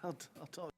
I'll talk.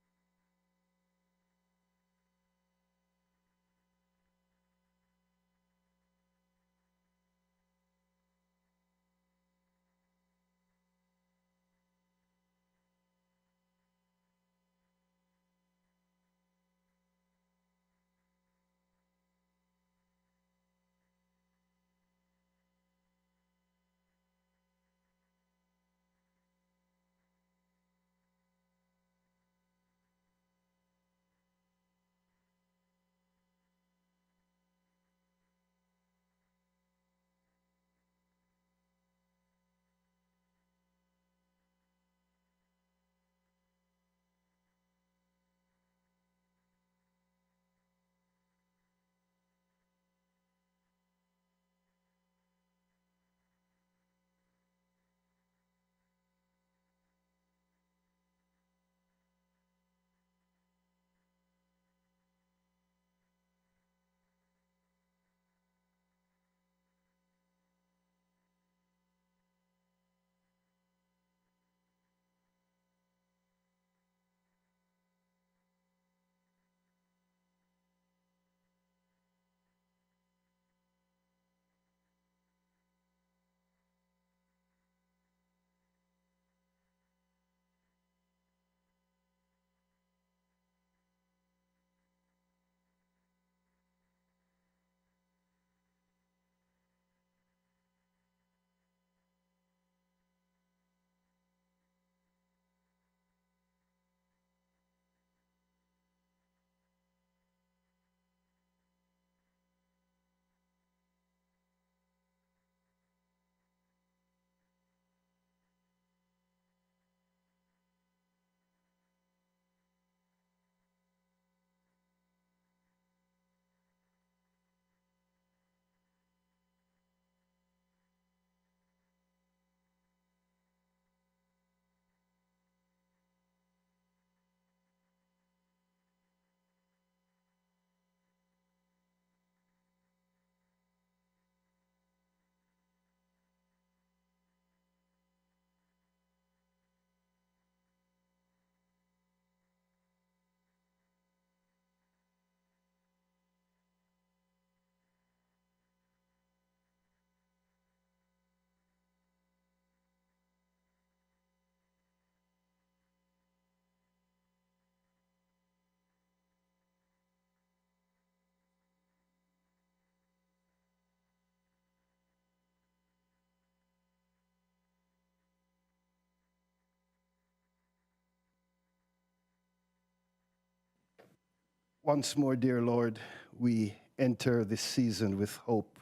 Once more, dear Lord, we enter this season with hope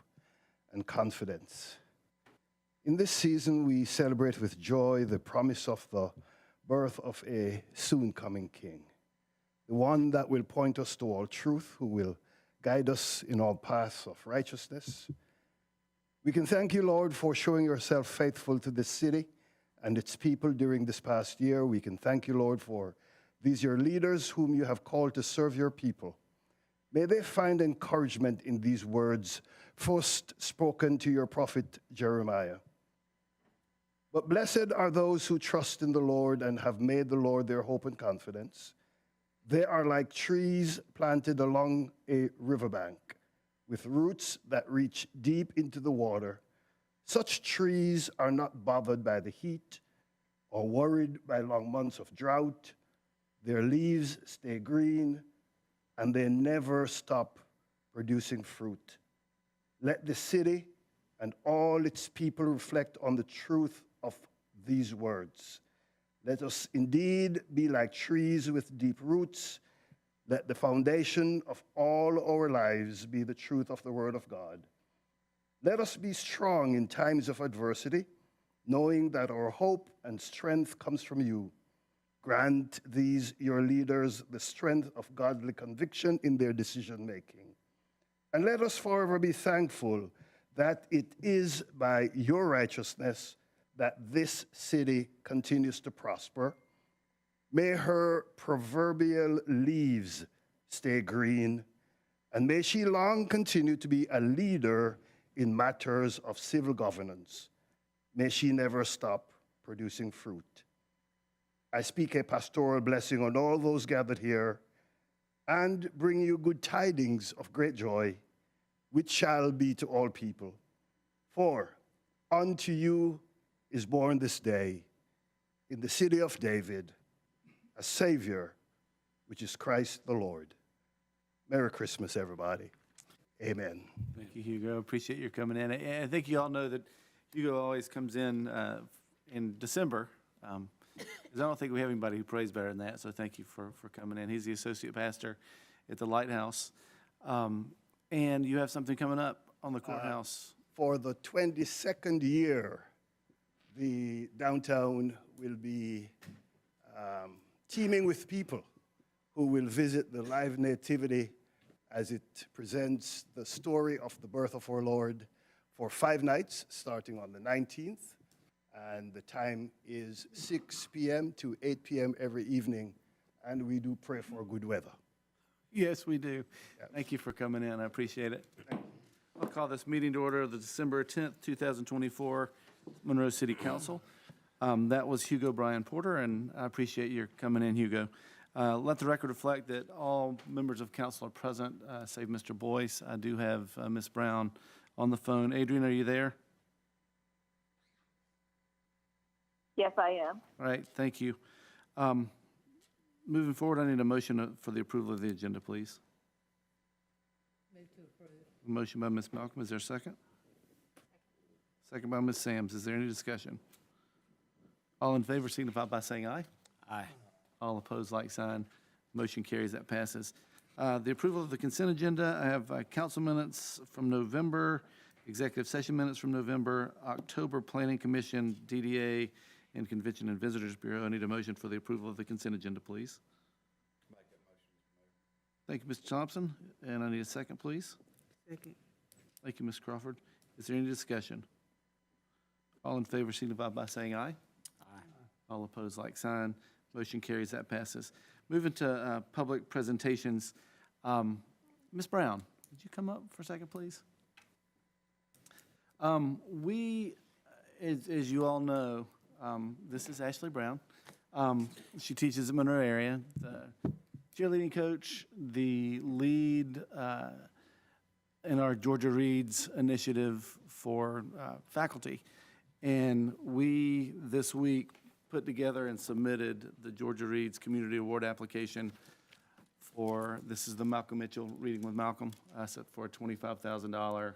and confidence. In this season, we celebrate with joy the promise of the birth of a soon coming King, the one that will point us to all truth, who will guide us in all paths of righteousness. We can thank you, Lord, for showing yourself faithful to this city and its people during this past year. We can thank you, Lord, for these your leaders whom you have called to serve your people. May they find encouragement in these words first spoken to your prophet Jeremiah. But blessed are those who trust in the Lord and have made the Lord their hope and confidence. They are like trees planted along a riverbank, with roots that reach deep into the water. Such trees are not bothered by the heat or worried by long months of drought. Their leaves stay green, and they never stop producing fruit. Let the city and all its people reflect on the truth of these words. Let us indeed be like trees with deep roots. Let the foundation of all our lives be the truth of the Word of God. Let us be strong in times of adversity, knowing that our hope and strength comes from you. Grant these, your leaders, the strength of godly conviction in their decision-making. And let us forever be thankful that it is by your righteousness that this city continues to prosper. May her proverbial leaves stay green, and may she long continue to be a leader in matters of civil governance. May she never stop producing fruit. I speak a pastoral blessing on all those gathered here and bring you good tidings of great joy, which shall be to all people. For unto you is born this day in the city of David a Savior, which is Christ the Lord. Merry Christmas, everybody. Amen. Thank you, Hugo. Appreciate your coming in. And I think you all know that Hugo always comes in December. 'Cause I don't think we have anybody who prays better than that, so thank you for coming in. He's the associate pastor at the Lighthouse. And you have something coming up on the courthouse. For the 22nd year, the downtown will be teeming with people who will visit the live nativity as it presents the story of the birth of our Lord for 5 nights, starting on the 19th. And the time is 6 p.m. to 8 p.m. every evening, and we do pray for good weather. Yes, we do. Thank you for coming in. I appreciate it. I'll call this meeting to order of the December 10th, 2024 Monroe City Council. That was Hugo Brian Porter, and I appreciate your coming in, Hugo. Let the record reflect that all members of council are present, save Mr. Boyce. I do have Ms. Brown on the phone. Adrian, are you there? Yes, I am. All right, thank you. Moving forward, I need a motion for the approval of the agenda, please. Move to approve. Motion by Ms. Malcolm, is there a second? Second by Ms. Sams, is there any discussion? All in favor signify by saying aye. Aye. All opposed, like sign. Motion carries, that passes. The approval of the consent agenda, I have council minutes from November, executive session minutes from November, October Planning Commission, DDA, and Convention and Visitors Bureau. I need a motion for the approval of the consent agenda, please. Make that motion. Thank you, Mr. Thompson, and I need a second, please. Second. Thank you, Ms. Crawford. Is there any discussion? All in favor signify by saying aye. Aye. All opposed, like sign. Motion carries, that passes. Moving to public presentations. Ms. Brown, would you come up for a second, please? As you all know, this is Ashley Brown. She teaches at Monroe area, the cheerleading coach, the lead in our Georgia Reads initiative for faculty. And we, this week, put together and submitted the Georgia Reads Community Award application for, this is the Malcolm Mitchell Reading with Malcolm, set for a $25,000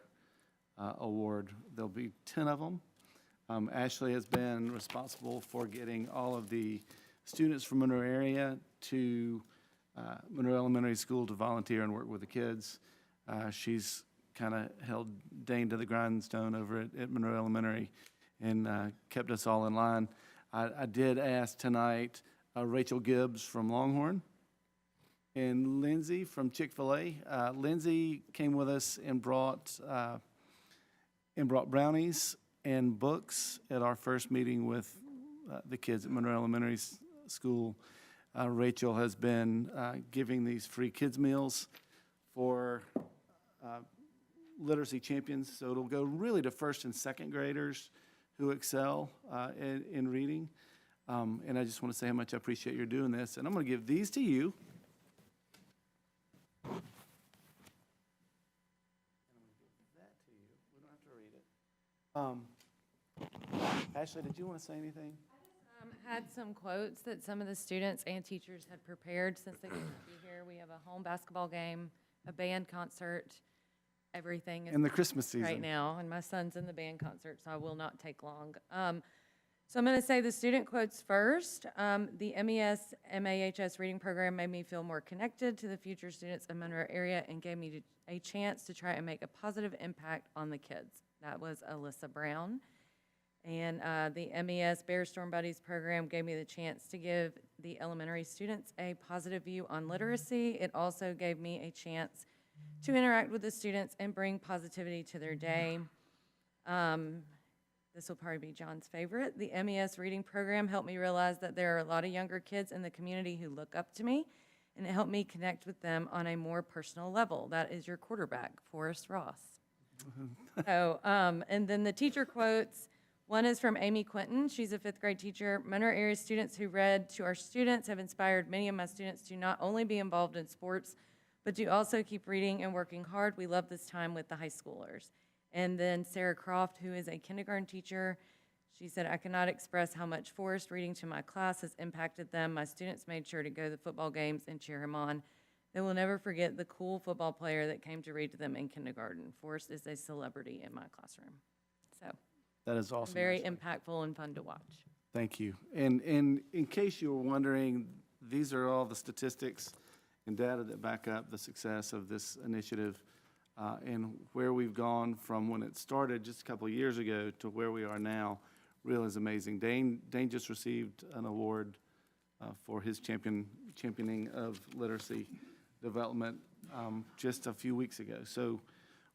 award. There'll be 10 of them. Ashley has been responsible for getting all of the students from Monroe area to Monroe Elementary School to volunteer and work with the kids. She's kind of held Dane to the grindstone over at Monroe Elementary and kept us all in line. I did ask tonight Rachel Gibbs from Longhorn and Lindsay from Chick-fil-A. Lindsay came with us and brought brownies and books at our first meeting with the kids at Monroe Elementary School. Rachel has been giving these free kids meals for literacy champions, so it'll go really to first and second graders who excel in reading. And I just want to say how much I appreciate your doing this. And I'm going to give these to you. Ashley, did you want to say anything? Had some quotes that some of the students and teachers had prepared since they couldn't be here. We have a home basketball game, a band concert, everything is in the Christmas season right now, and my son's in the band concert, so I will not take long. So I'm going to say the student quotes first. The MES MAHS reading program made me feel more connected to the future students in Monroe area and gave me a chance to try and make a positive impact on the kids. That was Alyssa Brown. And the MES Bear Storm Buddies program gave me the chance to give the elementary students a positive view on literacy. It also gave me a chance to interact with the students and bring positivity to their day. This will probably be John's favorite. The MES reading program helped me realize that there are a lot of younger kids in the community who look up to me, and it helped me connect with them on a more personal level. That is your quarterback, Forrest Ross. So, and then the teacher quotes One is from Amy Quinton. She's a fifth grade teacher. Monroe area students who read to our students have inspired many of my students to not only be involved in sports, but to also keep reading and working hard. We love this time with the high schoolers. And then Sarah Croft, who is a kindergarten teacher, she said, I cannot express how much Forrest reading to my class has impacted them. My students made sure to go to the football games and cheer him on. They will never forget the cool football player that came to read to them in kindergarten. Forrest is a celebrity in my classroom. So That is awesome. very Ashley. impactful and fun to watch. Thank you. And in case you were wondering, these are all the statistics and data that back up the success of this initiative and where we've gone from when it started just a couple of years ago to where we are now. Really is amazing. Dane just received an award for his championing of literacy development just a few weeks ago. So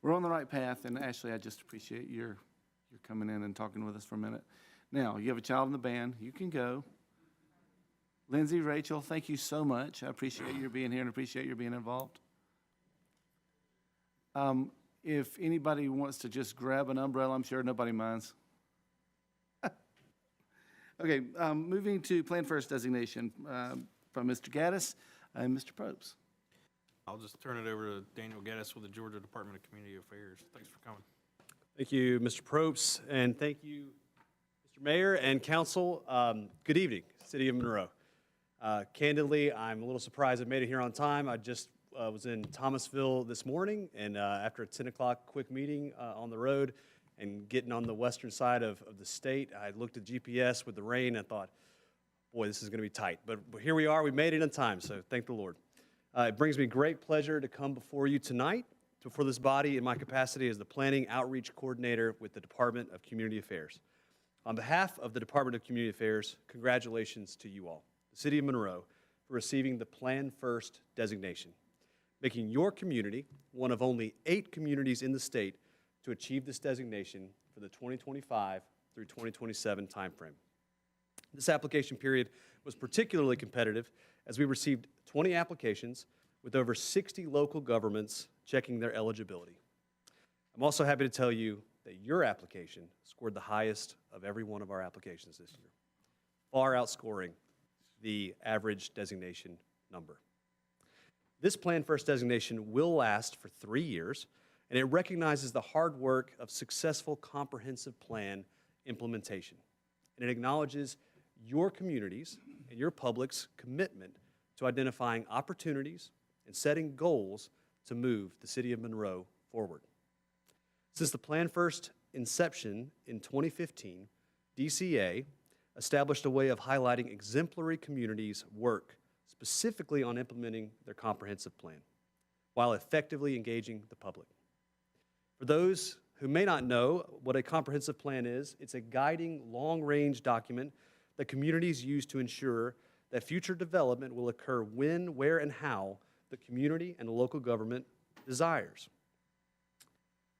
we're on the right path, and Ashley, I just appreciate your coming in and talking with us for a minute. Now, you have a child in the band, you can go. Lindsay, Rachel, thank you so much. I appreciate your being here and appreciate your being involved. If anybody wants to just grab an umbrella, I'm sure nobody minds. Okay, moving to Plan First designation from Mr. Gaddis and Mr. Probst. I'll just turn it over to Daniel Geddes with the Georgia Department of Community Affairs. Thanks for coming. Thank you, Mr. Probst, and thank you, Mr. Mayor and Council. Good evening, City of Monroe. Candidly, I'm a little surprised I made it here on time. I just was in Thomasville this morning, and after a 10 o'clock quick meeting on the road and getting on the western side of the state, I looked at GPS with the rain and thought, boy, this is going to be tight. But here we are. We made it in time, so thank the Lord. It brings me great pleasure to come before you tonight, before this body in my capacity as the Planning Outreach Coordinator with the Department of Community Affairs. On behalf of the Department of Community Affairs, congratulations to you all, the City of Monroe, for receiving the Plan First designation, making your community one of only 8 communities in the state to achieve this designation for the 2025 through 2027 timeframe. This application period was particularly competitive as we received 20 applications with over 60 local governments checking their eligibility. I'm also happy to tell you that your application scored the highest of every one of our applications this year, far outscoring the average designation number. This Plan First designation will last for 3 years, and it recognizes the hard work of successful comprehensive plan implementation. And it acknowledges your communities and your public's commitment to identifying opportunities and setting goals to move the City of Monroe forward. Since the Plan First inception in 2015, DCA established a way of highlighting exemplary communities' work specifically on implementing their comprehensive plan, while effectively engaging the public. For those who may not know what a comprehensive plan is, it's a guiding long-range document that communities use to ensure that future development will occur when, where, and how the community and the local government desires.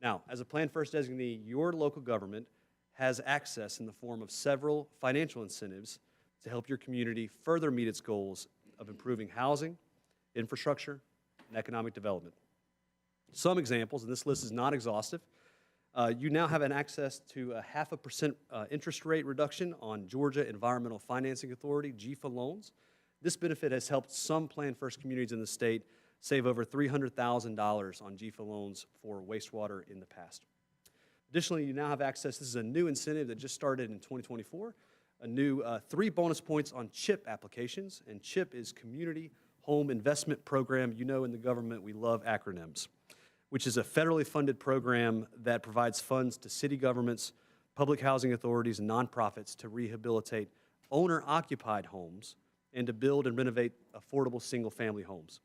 Now, as a Plan First designee, your local government has access in the form of several financial incentives to help your community further meet its goals of improving housing, infrastructure, and economic development. Some examples, and this list is not exhaustive, you now have an access to a 0.5% interest rate reduction on Georgia Environmental Financing Authority, GEFA loans. This benefit has helped some Plan First communities in the state save over $300,000 on GEFA loans for wastewater in the past. Additionally, you now have access, this is a new incentive that just started in 2024, a new 3 bonus points on CHIP applications, and CHIP is Community Home Investment Program. You know in the government we love acronyms, which is a federally funded program that provides funds to city governments, public housing authorities, and nonprofits to rehabilitate owner-occupied homes and to build and renovate affordable single-family homes.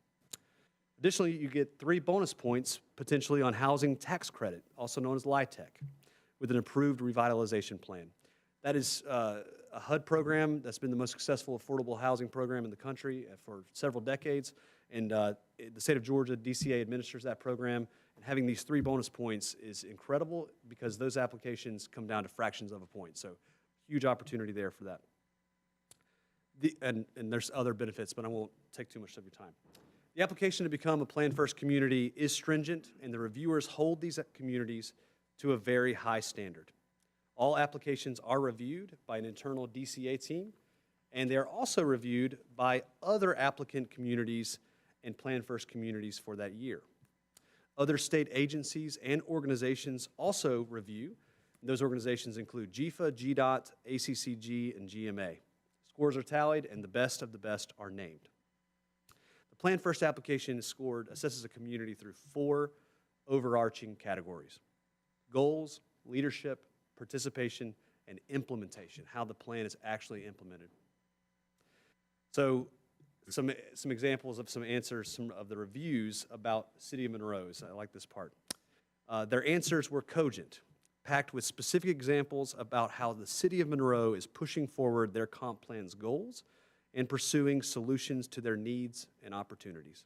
Additionally, you get 3 bonus points potentially on housing tax credit, also known as LIHTC, with an approved revitalization plan. That is a HUD program that's been the most successful affordable housing program in the country for several decades. And the state of Georgia, DCA, administers that program. And having these 3 bonus points is incredible because those applications come down to fractions of a point. So huge opportunity there for that. And there's other benefits, but I won't take too much of your time. The application to become a Plan First community is stringent, and the reviewers hold these communities to a very high standard. All applications are reviewed by an internal DCA team, and they are also reviewed by other applicant communities and Plan First communities for that year. Other state agencies and organizations also review. Those organizations include GFA, GDOT, ACCG, and GMA. Scores are tallied, and the best of the best are named. The Plan First application is scored, assesses a community through 4 overarching categories: goals, leadership, participation, and implementation, how the plan is actually implemented. So some examples of some answers, some of the reviews about City of Monroe's. I like this part. Their answers were cogent, packed with specific examples about how the City of Monroe is pushing forward their comp plan's goals and pursuing solutions to their needs and opportunities.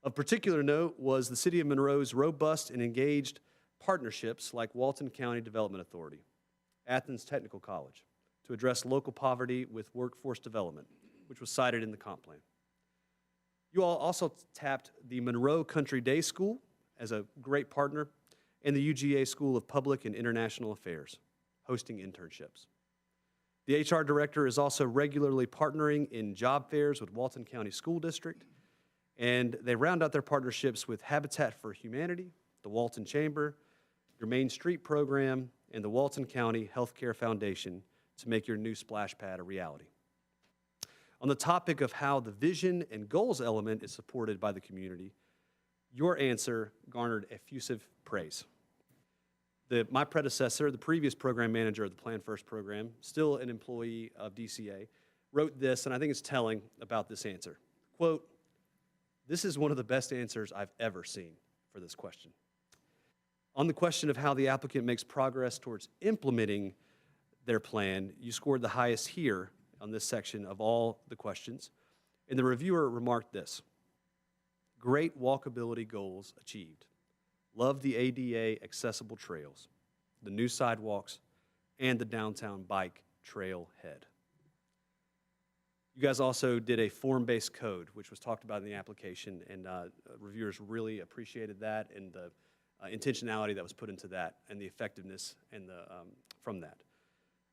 Of particular note was the City of Monroe's robust and engaged partnerships like Walton County Development Authority, Athens Technical College, to address local poverty with workforce development, which was cited in the comp plan. You all also tapped the Monroe Country Day School as a great partner, and the UGA School of Public and International Affairs, hosting internships. The HR director is also regularly partnering in job fairs with Walton County School District, and they round out their partnerships with Habitat for Humanity, the Walton Chamber, your Main Street program, and the Walton County Healthcare Foundation to make your new splash pad a reality. On the topic of how the vision and goals element is supported by the community, your answer garnered effusive praise. My predecessor, the previous program manager of the Plan First program, still an employee of DCA, wrote this, and I think it's telling about this answer. Quote, "This is one of the best answers I've ever seen for this question." On the question of how the applicant makes progress towards implementing their plan, you scored the highest here on this section of all the questions. And the reviewer remarked this: "Great walkability goals achieved. Love the ADA accessible trails, the new sidewalks, and the downtown bike trail head." You guys also did a form-based code, which was talked about in the application, and reviewers really appreciated that and the intentionality that was put into that and the effectiveness and from that.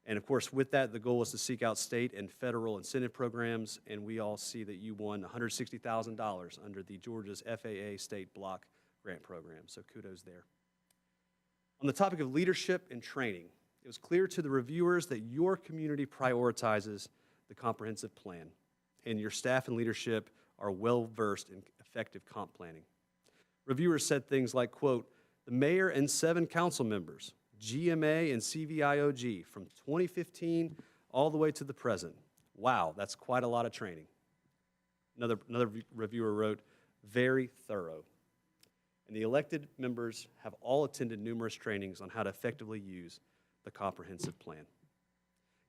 And of course, with that, the goal is to seek out state and federal incentive programs, and we all see that you won $160,000 under the Georgia's FAA State Block Grant Program, so kudos there. On the topic of leadership and training, it was clear to the reviewers that your community prioritizes the comprehensive plan, and your staff and leadership are well-versed in effective comp planning. Reviewers said things like, quote, "The mayor and 7 council members, GMA and CVIOG, from 2015 all the way to the present. Wow, that's quite a lot of training." Another reviewer wrote, "Very thorough." And the elected members have all attended numerous trainings on how to effectively use the comprehensive plan.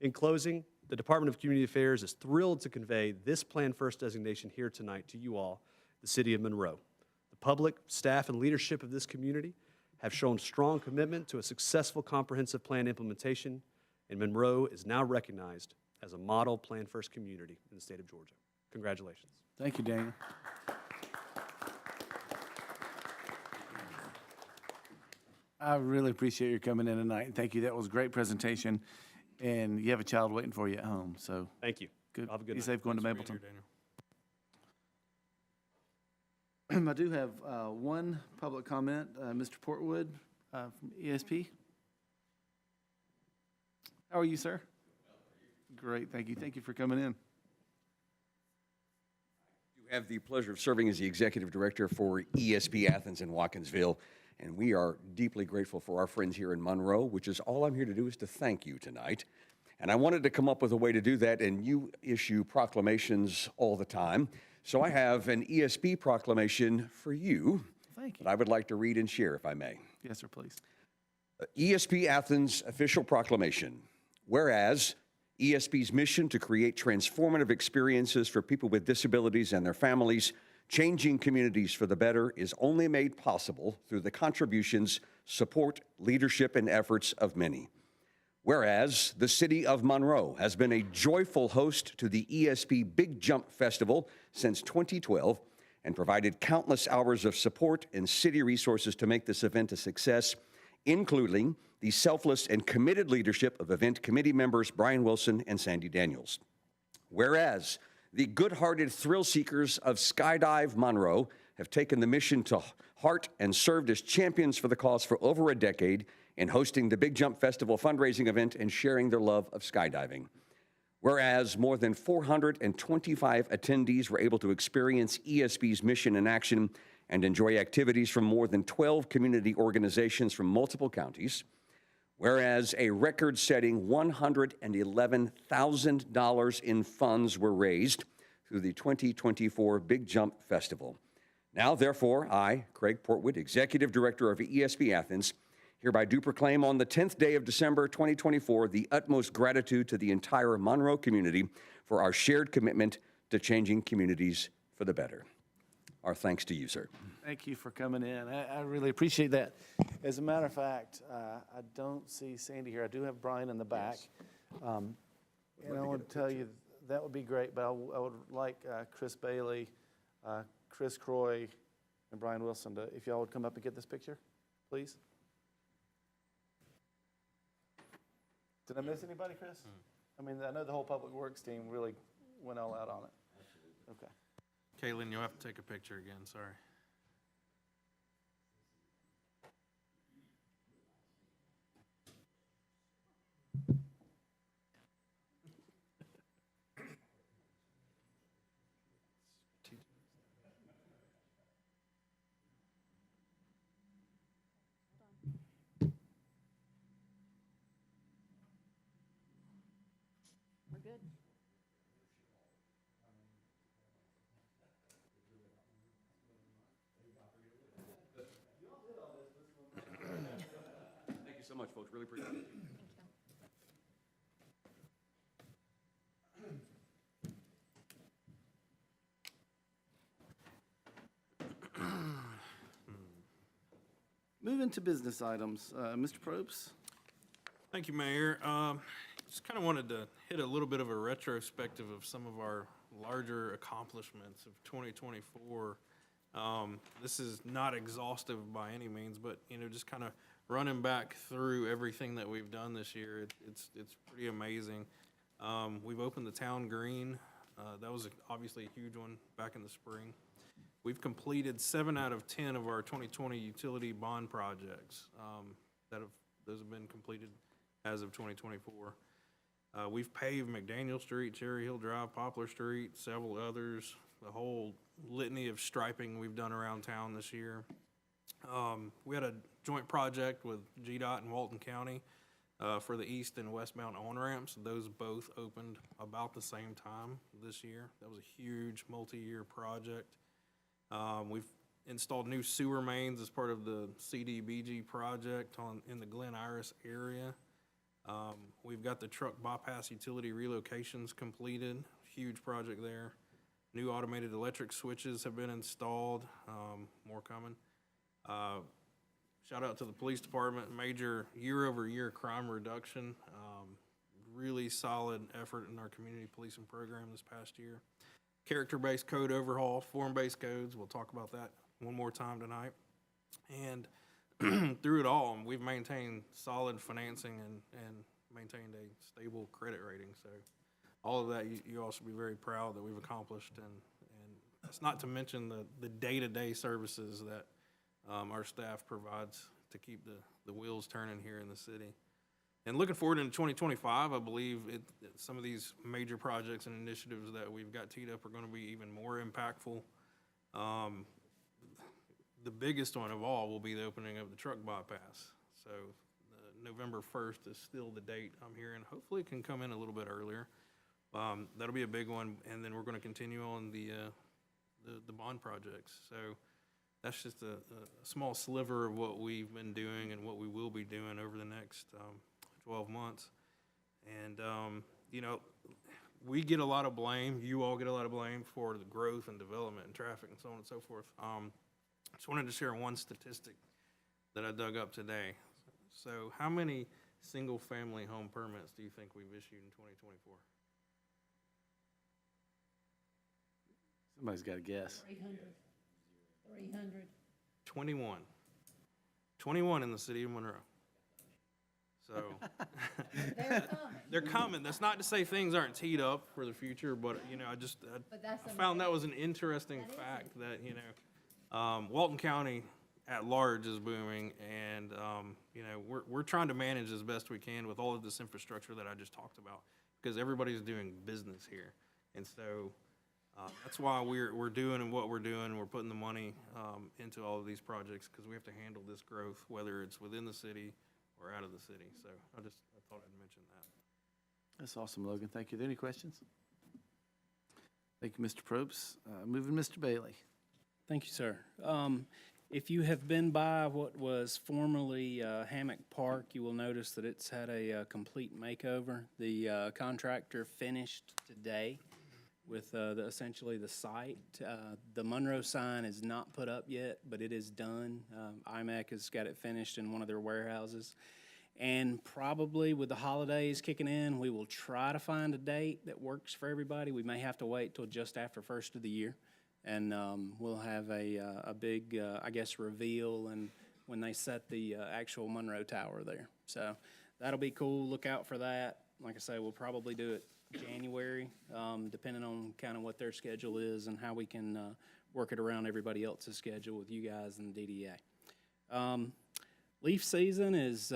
In closing, the Department of Community Affairs is thrilled to convey this Plan First designation here tonight to you all, the City of Monroe. The public, staff, and leadership of this community have shown strong commitment to a successful comprehensive plan implementation, and Monroe is now recognized as a model Plan First community in the state of Georgia. Congratulations. Thank you, Daniel. I really appreciate your coming in tonight, and thank you. That was a great presentation, and you have a child waiting for you at home, so Thank you. good. Have a good Be night. safe going to Thanks for being Mapleton. here, Daniel. I do have one public comment, Mr. Portwood from ESP. How are you, sir? Great, thank you. Thank you for coming in. I have the pleasure of serving as the executive director for ESP Athens and Watkinsville, and we are deeply grateful for our friends here in Monroe, which is all I'm here to do is to thank you tonight. And I wanted to come up with a way to do that, and you issue proclamations all the time. So I have an ESP proclamation for you Thank you. that I would like to read and share, if I may. Yes, sir, please. ESP Athens official proclamation. Whereas ESP's mission to create transformative experiences for people with disabilities and their families, changing communities for the better, is only made possible through the contributions, support, leadership, and efforts of many. Whereas the City of Monroe has been a joyful host to the ESP Big Jump Festival since 2012 and provided countless hours of support and city resources to make this event a success, including the selfless and committed leadership of event committee members Brian Wilson and Sandy Daniels. Whereas the good-hearted thrill seekers of Skydive Monroe have taken the mission to heart and served as champions for the cause for over a decade in hosting the Big Jump Festival fundraising event and sharing their love of skydiving. Whereas more than 425 attendees were able to experience ESP's mission in action and enjoy activities from more than 12 community organizations from multiple counties. Whereas a record-setting $111,000 in funds were raised through the 2024 Big Jump Festival. Now, therefore, I, Craig Portwood, Executive Director of ESP Athens, hereby do proclaim on the 10th day of December 2024 the utmost gratitude to the entire Monroe community for our shared commitment to changing communities for the better. Our thanks to you, sir. Thank you for coming in. I really appreciate that. As a matter of fact, I don't see Sandy here. I do have Brian in the back. And I want to tell you, that would be great, but I would like Chris Bailey, Chris Croy, and Brian Wilson to, if y'all would come up and get this picture, please. Did I miss anybody, Chris? I mean, I know the whole Public Works team really went all out on it. Okay. Caitlin, you'll have to take a picture again, sorry. We're good. Thank you so much, folks. Really appreciate it. Moving to business items. Mr. Probst? Thank you, Mayor. Just kind of wanted to hit a little bit of a retrospective of some of our larger accomplishments of 2024. This is not exhaustive by any means, but, you know, just kind of running back through everything that we've done this year, it's pretty amazing. We've opened the town green. That was obviously a huge one back in the spring. We've completed 7 out of 10 of our 2020 utility bond projects. Those have been completed as of 2024. We've paved McDaniel Street, Cherry Hill Drive, Poplar Street, several others, the whole litany of striping we've done around town this year. We had a joint project with GDOT and Walton County for the east and westbound on-ramps. Those both opened about the same time this year. That was a huge multi-year project. We've installed new sewer mains as part of the CDBG project in the Glen Iris area. We've got the truck bypass utility relocations completed, huge project there. New automated electric switches have been installed, more coming. Shout out to the police department, major year-over-year crime reduction. Really solid effort in our community policing program this past year. Character-based code overhaul, form-based codes, we'll talk about that one more time tonight. And through it all, we've maintained solid financing and maintained a stable credit rating. So all of that, you all should be very proud that we've accomplished. And it's not to mention the day-to-day services that our staff provides to keep the wheels turning here in the city. And looking forward into 2025, I believe some of these major projects and initiatives that we've got teed up are going to be even more impactful. The biggest one of all will be the opening of the truck bypass. So November 1st is still the date I'm hearing. Hopefully it can come in a little bit earlier. That'll be a big one. And then we're going to continue on the bond projects. So that's just a small sliver of what we've been doing and what we will be doing over the next 12 months. And, you know, we get a lot of blame, you all get a lot of blame for the growth and development and traffic and so on and so forth. Just wanted to share one statistic that I dug up today. So how many single-family home permits do you think we've issued in 2024? Somebody's got to guess. 300. 21. 21 in the city of Monroe. So they're coming. That's not to say things aren't teed up for the future, but I found that was an interesting fact that Walton County at large is booming, and we're trying to manage as best we can with all of this infrastructure that I just talked about, because everybody's doing business here, and so that's why we're doing what we're doing. We're putting the money into all of these projects because we have to handle this growth, whether it's within the city or out of the city. So I thought I'd mention that. That's awesome, Logan. Thank you. Are there any questions? Thank you, Mr. Probst. Moving Mr. Bailey. Thank you, sir. If you have been by what was formerly Hammock Park, you will notice that it's had a complete makeover. The contractor finished today with essentially the site. The Monroe sign is not put up yet, but it is done. IMEC has got it finished in one of their warehouses. And probably with the holidays kicking in, we will try to find a date that works for everybody. We may have to wait till just after first of the year. And we'll have a big, I guess, reveal and when they set the actual Monroe Tower there. So that'll be cool. Look out for that. Like I say, we'll probably do it January, depending on kind of what their schedule is and how we can work it around everybody else's schedule with you guys and DDA. Leaf season is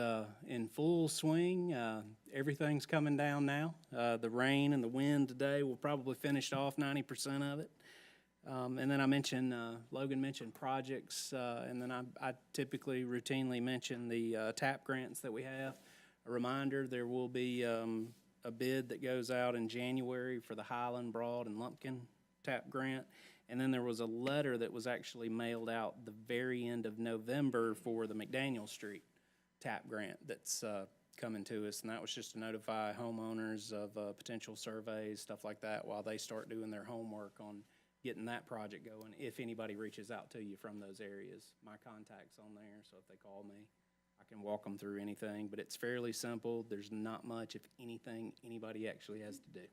in full swing. Everything's coming down now. The rain and the wind today will probably finish off 90% of it. And then I mentioned, Logan mentioned projects, and then I typically routinely mention the TAP grants that we have. A reminder, there will be a bid that goes out in January for the Highland, Broad, and Lumpkin TAP grant. And then there was a letter that was actually mailed out the very end of November for the McDaniel Street TAP grant that's coming to us. And that was just to notify homeowners of potential surveys, stuff like that, while they start doing their homework on getting that project going. If anybody reaches out to you from those areas, my contact's on there, so if they call me, I can walk them through anything, but it's fairly simple. There's not much, if anything, anybody actually has to do.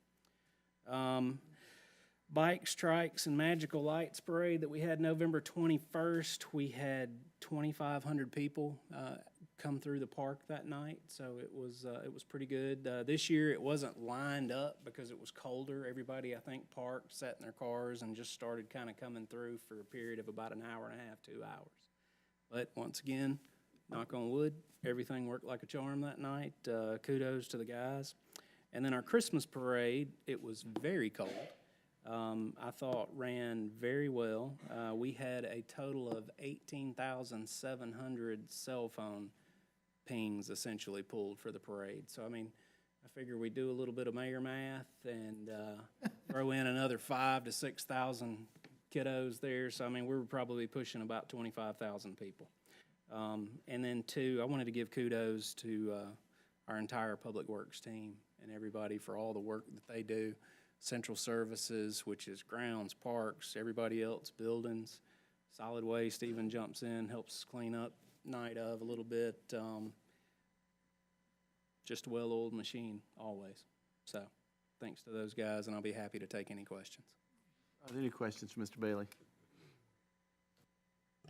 Bike strikes and magical lights parade that we had November 21st. We had 2,500 people come through the park that night, so it was pretty good. This year it wasn't lined up because it was colder. Everybody, I think, parked, sat in their cars, and just started kind of coming through for a period of about an hour and a half, 2 hours. But once again, knock on wood, everything worked like a charm that night. Kudos to the guys. And then our Christmas parade, it was very cold. I thought ran very well. We had a total of 18,700 cell phone pings essentially pulled for the parade. So, I mean, I figure we do a little bit of mayor math and throw in another 5,000 to 6,000 kiddos there. So, I mean, we were probably pushing about 25,000 people. And then, two, I wanted to give kudos to our entire Public Works team and everybody for all the work that they do. Central Services, which is grounds, parks, everybody else, buildings. Solid Waste even jumps in, helps clean up night of a little bit. Just a well-oiled machine, always. So, thanks to those guys, and I'll be happy to take any questions. Are there any questions for Mr. Bailey?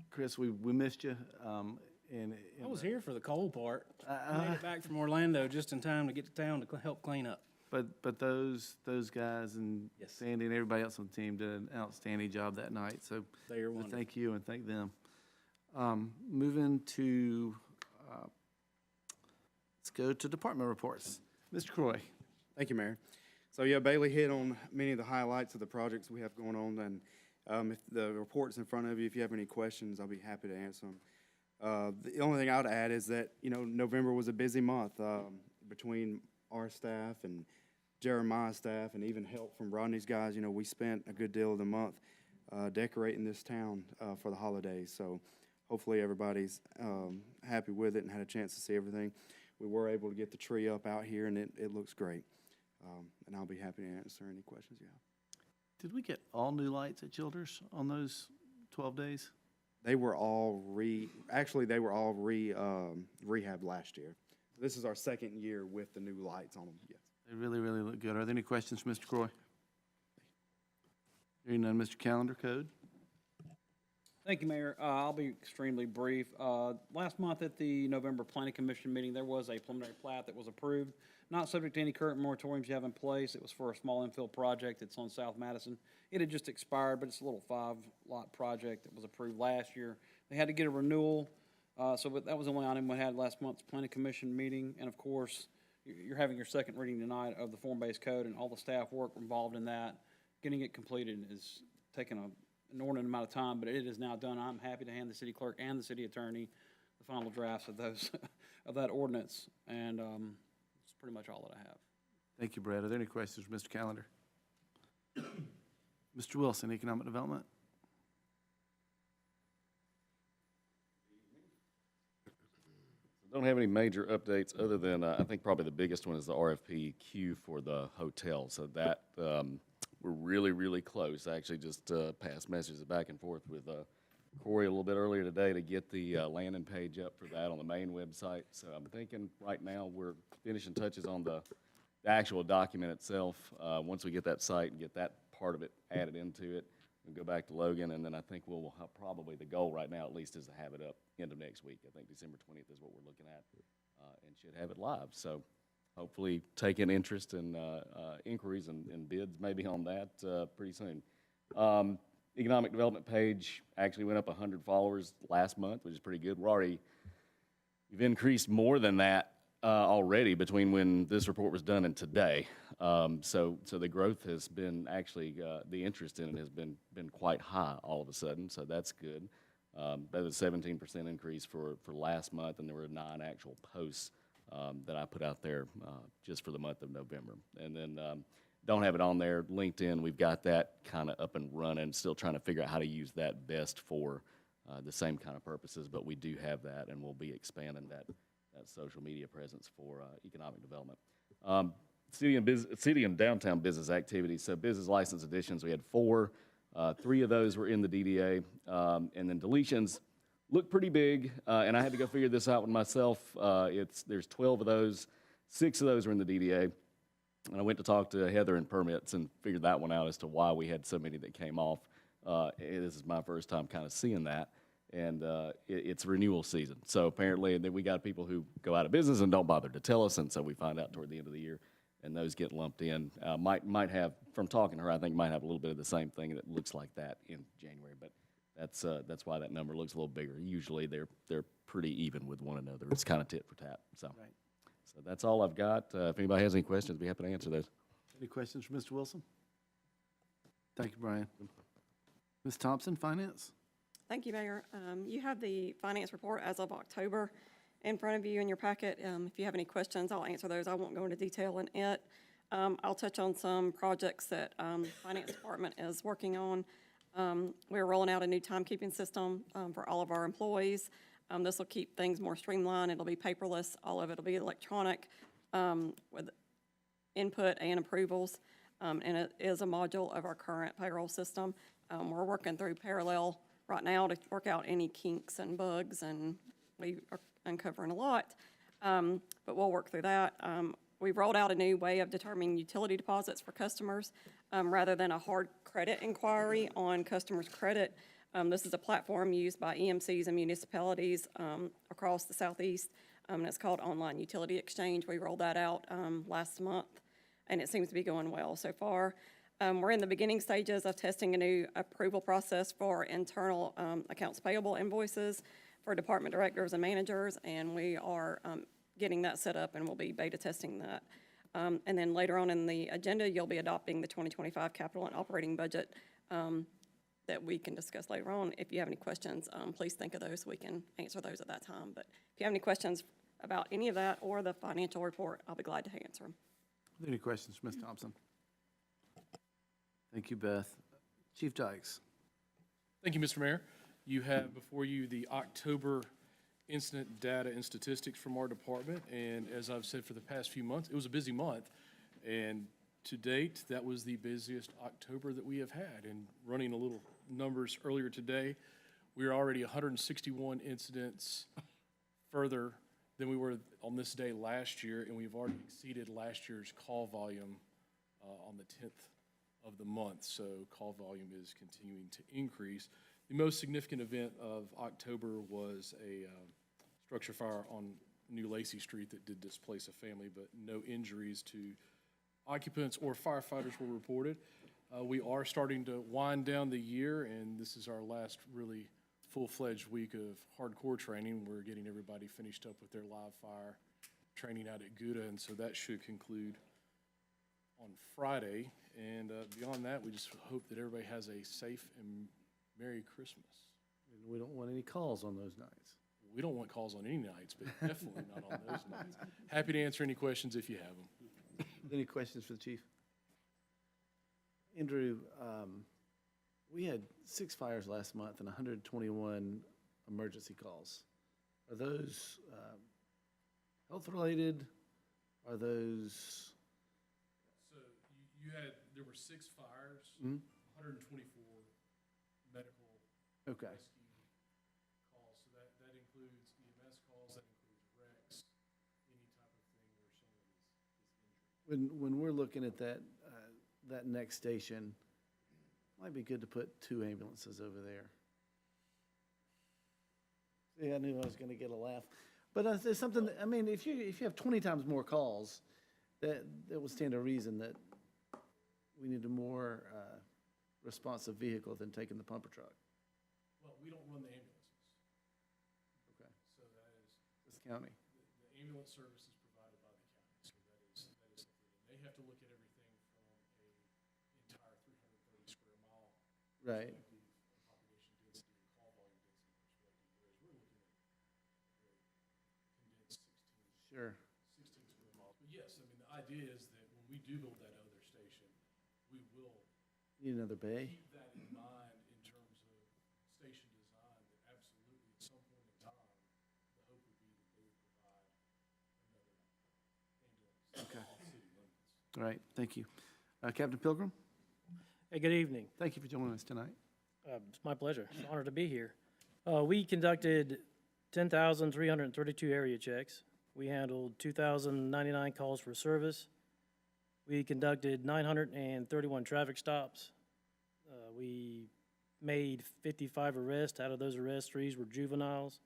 Chris, we missed you. I was here for the cold part. I made it back from Orlando just in time to get to town to help clean up. But those guys and Yes. Sandy and everybody else on the team did an outstanding job that night. So They are wonderful. thank you and thank them. Moving to, let's go to department reports. Mr. Croy. Thank you, Mayor. So, yeah, Bailey hit on many of the highlights of the projects we have going on, and if the report's in front of you, if you have any questions, I'll be happy to answer them. The only thing I'd add is that, November was a busy month between our staff and Jeremiah's staff and even help from Rodney's guys. We spent a good deal of the month decorating this town for the holidays. So hopefully everybody's happy with it and had a chance to see everything. We were able to get the tree up out here, and it looks great. And I'll be happy to answer any questions you have. Did we get all new lights at Childers on those 12 days? They were all rehabbed last year. This is our second year with the new lights on them, yes. They really, really look good. Are there any questions for Mr. Croy? Hearing none, Mr. Calendar, Code. Thank you, Mayor. I'll be extremely brief. Last month at the November Planning Commission meeting, there was a preliminary plat that was approved, not subject to any current moratoriums you have in place. It was for a small infill project. It's on South Madison. It had just expired, but it's a little 5-lot project that was approved last year. They had to get a renewal, but that was the only item we had last month's Planning Commission meeting. And of course, you're having your second reading tonight of the form-based code, and all the staff work involved in that. Getting it completed is taking an inordinate amount of time, but it is now done. I'm happy to hand the city clerk and the city attorney the final drafts of those, of that ordinance, and that's pretty much all that I have. Thank you, Brad. Are there any questions for Mr. Callender? Mr. Wilson, Economic Development. Don't have any major updates other than I think probably the biggest one is the RFP queue for the hotel. So that we're really, really close. I actually just passed messages back and forth with Corey a little bit earlier today to get the landing page up for that on the main website. So I'm thinking right now we're finishing touches on the actual document itself. Once we get that site and get that part of it added into it, we'll go back to Logan, and then I think we'll have probably the goal right now at least is to have it up end of next week. I think December 20th is what we're looking at, and should have it live. So hopefully taking interest and inquiries and bids maybe on that pretty soon. Economic development page actually went up 100 followers last month, which is pretty good. We've increased more than that already between when this report was done and today. So the growth has been actually, the interest in it has been quite high all of a sudden, so that's good. That was a 17% increase for last month, and there were 9 actual posts that I put out there just for the month of November. And then don't have it on there. LinkedIn, we've got that kind of up and running, still trying to figure out how to use that best for the same kind of purposes, but we do have that, and we'll be expanding that social media presence for economic development. City and downtown business activities. So business license additions, we had 4. 3 of those were in the DDA, and then deletions look pretty big, and I had to go figure this out with myself. There's 12 of those, 6 of those are in the DDA, and I went to talk to Heather in permits and figured that one out as to why we had so many that came off. This is my first time kind of seeing that, and it's renewal season. So apparently, we got people who go out of business and don't bother to tell us, and so we find out toward the end of the year, and those get lumped in. Might have, from talking to her, I think might have a little bit of the same thing, and it looks like that in January, but that's why that number looks a little bigger. Usually they're pretty even with one another. It's kind of tit for tat. So, Right. So that's all I've got. If anybody has any questions, I'd be happy to answer those. Any questions for Mr. Wilson? Thank you, Brian. Ms. Thompson, Finance? Thank you, Mayor. You have the finance report as of October in front of you in your packet. If you have any questions, I'll answer those. I won't go into detail in it. I'll touch on some projects that the Finance Department is working on. We're rolling out a new timekeeping system for all of our employees. This will keep things more streamlined. It'll be paperless. All of it will be electronic with input and approvals. And it is a module of our current payroll system. We're working through Parallel right now to work out any kinks and bugs, and we are uncovering a lot. But we'll work through that. We've rolled out a new way of determining utility deposits for customers rather than a hard credit inquiry on customers' credit. This is a platform used by EMCs and municipalities across the Southeast, and it's called Online Utility Exchange. We rolled that out last month, and it seems to be going well so far. We're in the beginning stages of testing a new approval process for internal accounts payable invoices for department directors and managers, and we are getting that set up, and we'll be beta testing that. And then later on in the agenda, you'll be adopting the 2025 capital and operating budget that we can discuss later on. If you have any questions, please think of those so we can answer those at that time. But if you have any questions about any of that or the financial report, I'll be glad to answer them. Are there any questions for Ms. Thompson? Thank you, Beth. Chief Dykes. Thank you, Mr. Mayor. You have before you the October incident data and statistics from our department. And as I've said for the past few months, it was a busy month. And to date, that was the busiest October that we have had. And running a little numbers earlier today, we are already 161 incidents further than we were on this day last year, and we've already exceeded last year's call volume on the 10th of the month. So call volume is continuing to increase. The most significant event of October was a structure fire on New Lacey Street that did displace a family, but no injuries to occupants or firefighters were reported. We are starting to wind down the year, and this is our last really full-fledged week of hardcore training. We're getting everybody finished up with their live fire training out at Gouda, and so that should conclude on Friday. And beyond that, we just hope that everybody has a safe and Merry Christmas. And we don't want any calls on those nights. We don't want calls on any nights, but definitely not on those nights. Happy to answer any questions if you have them. Any questions for the chief? Andrew, we had 6 fires last month and 121 emergency calls. Are those health-related? Are those? So there were 6 fires, 124 medical Okay. rescue calls. So that includes EMS calls, that includes wrecks, any type of thing where someone is injured. When we're looking at that next station, might be good to put 2 ambulances over there. Yeah, I knew I was gonna get a laugh. But there's something, I mean, if you have 20 times more calls, that would stand a reason that we need a more responsive vehicle than taking the pumper truck. Well, we don't run the ambulances, Okay. so that is, This county. the ambulance service is provided by the county, so that is something. And they have to look at everything from a entire 330 square mile Right. perspective, population density, and call volume density perspective, whereas we're looking at very condensed 16 Sure. square miles. But yes, I mean, the idea is that when we do build that other station, we will Need another bay? keep that in mind in terms of station design, that absolutely at some point in time, the hope would be that they would provide another ambulance Okay. off city limits. All right, thank you. Captain Pilgrim, Hey, good evening. thank you for joining us tonight. It's my pleasure. It's an honor to be here. We conducted 10,332 area checks. We handled 2,099 calls for service. We conducted 931 traffic stops. We made 55 arrests. Out of those arrests, 3 were juveniles.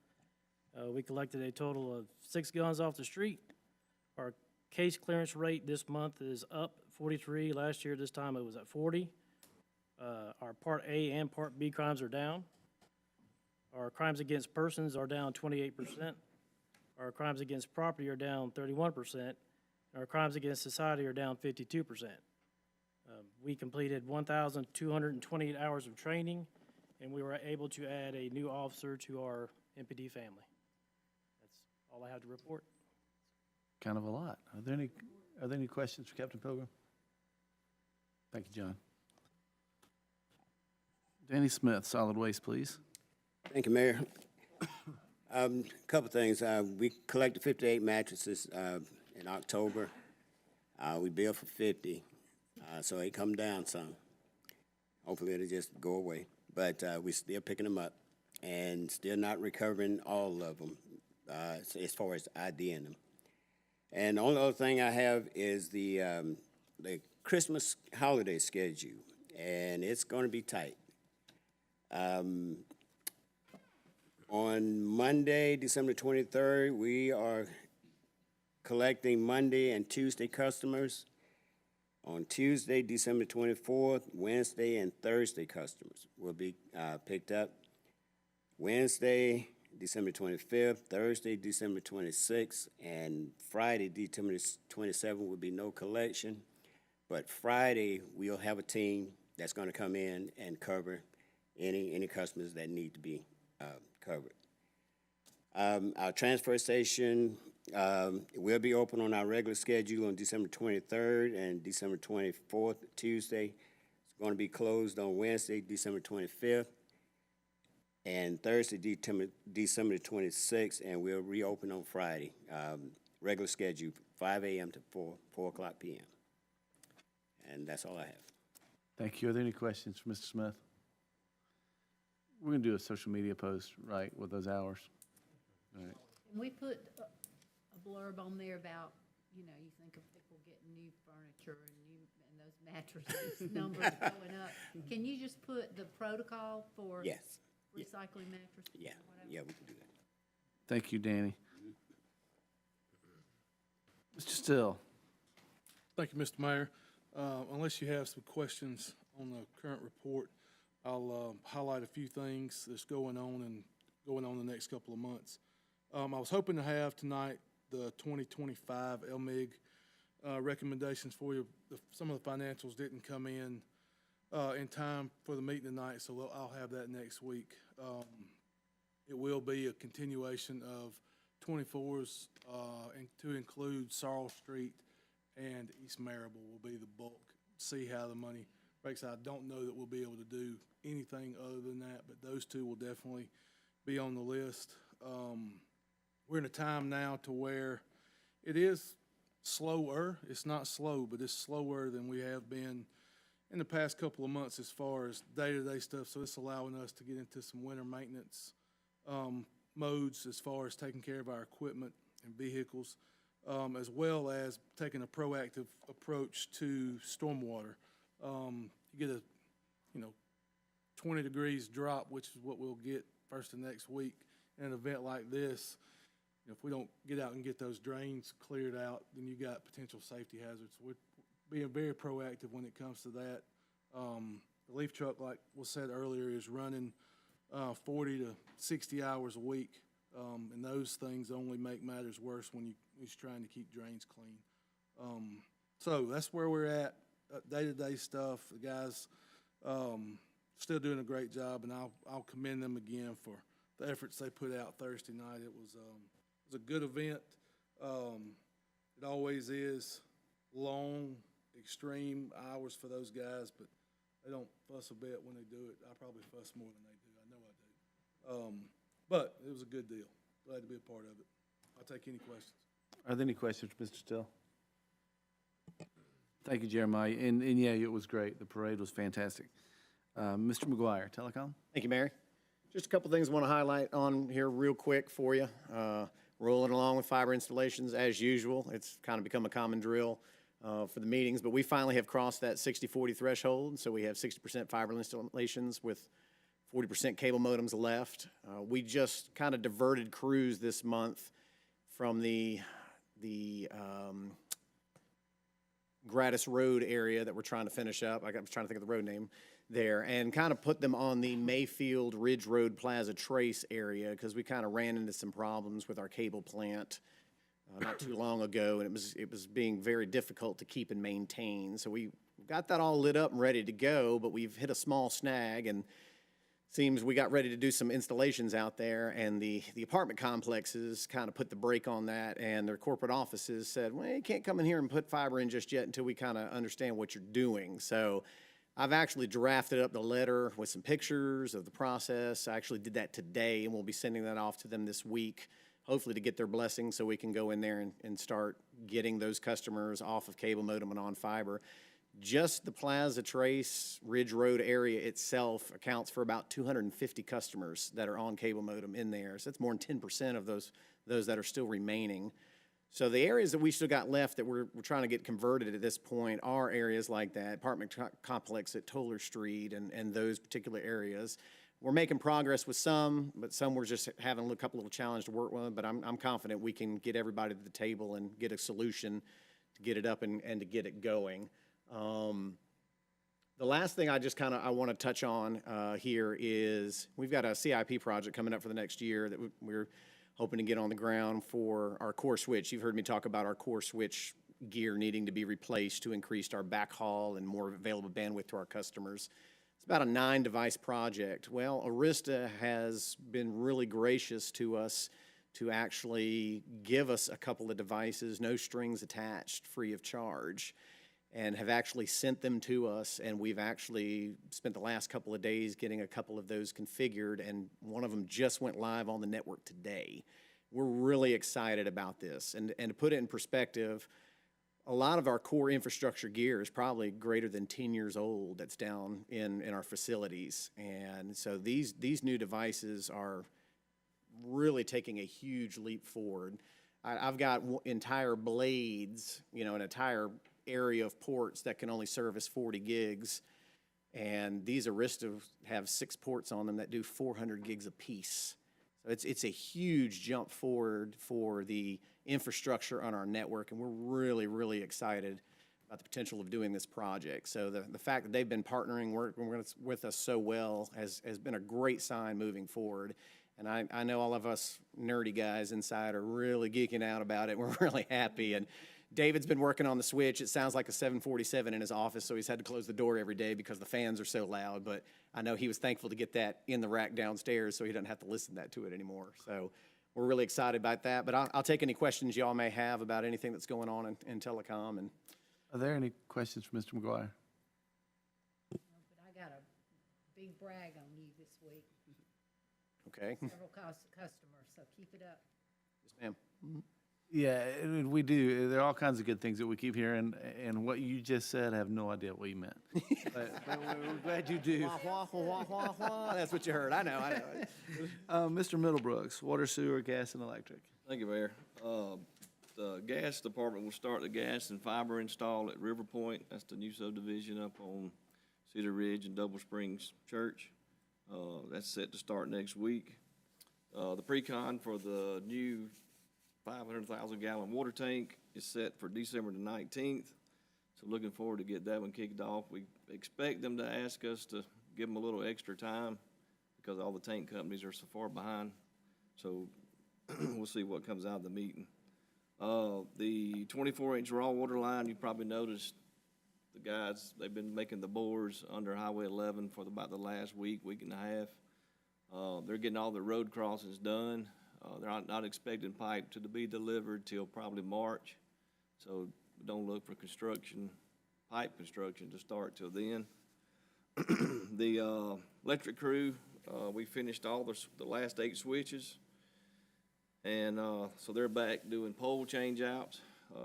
We collected a total of 6 guns off the street. Our case clearance rate this month is up 43. Last year, this time it was at 40. Our Part A and Part B crimes are down. Our crimes against persons are down 28%. Our crimes against property are down 31%. Our crimes against society are down 52%. We completed 1,228 hours of training, and we were able to add a new officer to our MPD family. That's all I have to report. Kind of a lot. Are there any questions for Captain Pilgrim? Thank you, John. Danny Smith, Solid Waste, please. Thank you, Mayor. Couple things. We collected 58 mattresses in October. We billed for 50, so it come down some. Hopefully it'll just go away. But we still picking them up and still not recovering all of them as far as IDing them. And the only other thing I have is the Christmas holiday schedule, and it's going to be tight. On Monday, December 23rd, we are collecting Monday and Tuesday customers. On Tuesday, December 24th, Wednesday and Thursday customers will be picked up. Wednesday, December 25th, Thursday, December 26th, and Friday, December 27th will be no collection. But Friday, we'll have a team that's going to come in and cover any customers that need to be covered. Our transfer station will be open on our regular schedule on December 23rd and December 24th, Tuesday. It's going to be closed on Wednesday, December 25th, and Thursday, December 26th, and we'll reopen on Friday. Regular schedule, 5 a.m. to 4 o'clock p.m. And that's all I have. Thank you. Are there any questions for Mr. Smith? We're going to do a social media post, right, with those hours. All right. Can we put a blurb on there about, you think of people getting new furniture and those mattresses, numbers going up? Can you just put the protocol for? Yes. recycling mattresses or Yeah, whatever. yeah, we can do that. Thank you, Danny. Mr. Still? Thank you, Mr. Mayor. Unless you have some questions on the current report, I'll highlight a few things that's going on the next couple of months. I was hoping to have tonight the 2025 LMIG recommendations for you. Some of the financials didn't come in time for the meeting tonight, so I'll have that next week. It will be a continuation of 24s and to include Sorrel Street and East Marable will be the bulk. See how the money breaks out. I don't know that we'll be able to do anything other than that, but those two will definitely be on the list. We're in a time now to where it is slower. It's not slow, but it's slower than we have been in the past couple of months as far as day-to-day stuff. So it's allowing us to get into some winter maintenance modes as far as taking care of our equipment and vehicles, as well as taking a proactive approach to stormwater. You get a 20 degrees drop, which is what we'll get first of next week in an event like this. If we don't get out and get those drains cleared out, then you got potential safety hazards. We're being very proactive when it comes to that. The leaf truck, like was said earlier, is running 40 to 60 hours a week, and those things only make matters worse when you're trying to keep drains clean. So that's where we're at, day-to-day stuff. The guys still doing a great job, and I'll commend them again for the efforts they put out Thursday night. It was a good event. It always is long, extreme hours for those guys, but they don't fuss a bit when they do it. I probably fuss more than they do. I know I do. But it was a good deal. Glad to be a part of it. I'll take any questions. Are there any questions, Mr. Still? Thank you, Jeremiah. And yeah, it was great. The parade was fantastic. Mr. McGuire, Telecom? Thank you, Mary. Just a couple things I want to highlight on here real quick for you. Rolling along with fiber installations as usual. It's kind of become a common drill for the meetings, but we finally have crossed that 60-40 threshold, so we have 60% fiber installations with 40% cable modems left. We just kind of diverted crews this month from the Gratis Road area that we're trying to finish up. I was trying to think of the road name there, and kind of put them on the Mayfield Ridge Road Plaza Trace area because we kind of ran into some problems with our cable plant not too long ago, and it was being very difficult to keep and maintain. So we got that all lit up and ready to go, but we've hit a small snag, and seems we got ready to do some installations out there, and the apartment complexes kind of put the brake on that, and their corporate offices said, well, you can't come in here and put fiber in just yet until we kind of understand what you're doing. So I've actually drafted up the letter with some pictures of the process. I actually did that today, and we'll be sending that off to them this week, hopefully to get their blessing so we can go in there and start getting those customers off of cable modem and on fiber. Just the Plaza Trace Ridge Road area itself accounts for about 250 customers that are on cable modem in there. So that's more than 10% of those that are still remaining. So the areas that we still got left that we're trying to get converted at this point are areas like that apartment complex at Toller Street and those particular areas. We're making progress with some, but some we're just having a couple little challenges to work with. But I'm confident we can get everybody to the table and get a solution to get it up and to get it going. The last thing I want to touch on here is we've got a CIP project coming up for the next year that we're hoping to get on the ground for our core switch. You've heard me talk about our core switch gear needing to be replaced to increase our backhaul and more available bandwidth to our customers. It's about a 9-device project. Well, Arista has been really gracious to us to actually give us a couple of devices, no strings attached, free of charge, and have actually sent them to us, and we've actually spent the last couple of days getting a couple of those configured, and one of them just went live on the network today. We're really excited about this, and to put it in perspective, a lot of our core infrastructure gear is probably greater than 10 years old that's down in our facilities, and so these new devices are really taking a huge leap forward. I've got entire blades, an entire area of ports that can only service 40 gigs And these Aristas have 6 ports on them that do 400 gigs apiece. So it's a huge jump forward for the infrastructure on our network, and we're really, really excited about the potential of doing this project. So the fact that they've been partnering with us so well has been a great sign moving forward. And I know all of us nerdy guys inside are really geeking out about it. We're really happy. And David's been working on the switch. It sounds like a 747 in his office, so he's had to close the door every day because the fans are so loud. But I know he was thankful to get that in the rack downstairs so he doesn't have to listen to it anymore. So we're really excited about that. But I'll take any questions y'all may have about anything that's going on in telecom. And Are there any questions for Mr. McGuire? But I got a big brag on you this week. okay, Several customers, so keep it up. yes, ma'am. Yeah, and we do. There are all kinds of good things that we keep hearing, and what you just said, I have no idea what you meant. but we're glad you do. Wah, wah, wah, wah, wah. That's what you heard. I know. Mr. Middlebrooks, water, sewer, gas, and electric. Thank you, Mayor. The gas department will start the gas and fiber install at River Point. That's the new subdivision up on Cedar Ridge and Double Springs Church. That's set to start next week. The pre-con for the new 500,000 gallon water tank is set for December the 19th. So looking forward to get that one kicked off. We expect them to ask us to give them a little extra time because all the tank companies are so far behind. So we'll see what comes out of the meeting. The 24-inch raw water line, you probably noticed the guys, they've been making the bores under Highway 11 for about the last week and a half. They're getting all the road crossings done. They're not expecting pipe to be delivered till probably March. So don't look for pipe construction to start till then. The electric crew, we finished all the last 8 switches. And so they're back doing pole change-outs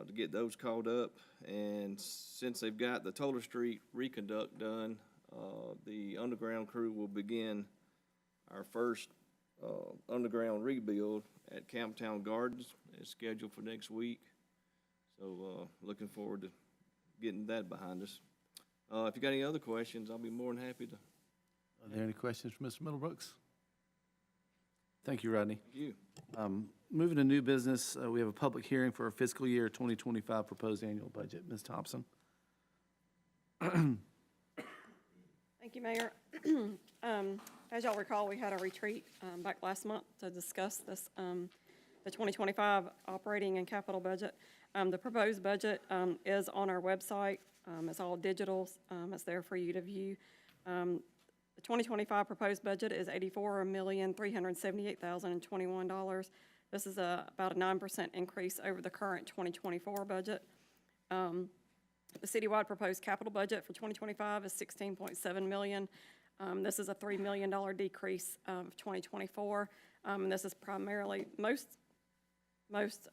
to get those caught up. And since they've got the Toller Street reconduct done, the underground crew will begin our first underground rebuild at Camptown Gardens. It's scheduled for next week. So looking forward to getting that behind us. If you got any other questions, I'll be more than happy to. Are there any questions for Mr. Middlebrooks? Thank you, Rodney. Thank you. Moving to new business, we have a public hearing for our fiscal year 2025 proposed annual budget. Ms. Thompson? Thank you, Mayor. As y'all recall, we had a retreat back last month to discuss this, the 2025 operating and capital budget. The proposed budget is on our website. It's all digital. It's there for you to view. The 2025 proposed budget is $84,378,021. This is about a 9% increase over the current 2024 budget. The citywide proposed capital budget for 2025 is $16.7 million. This is a $3 million decrease of 2024. And this is primarily, most,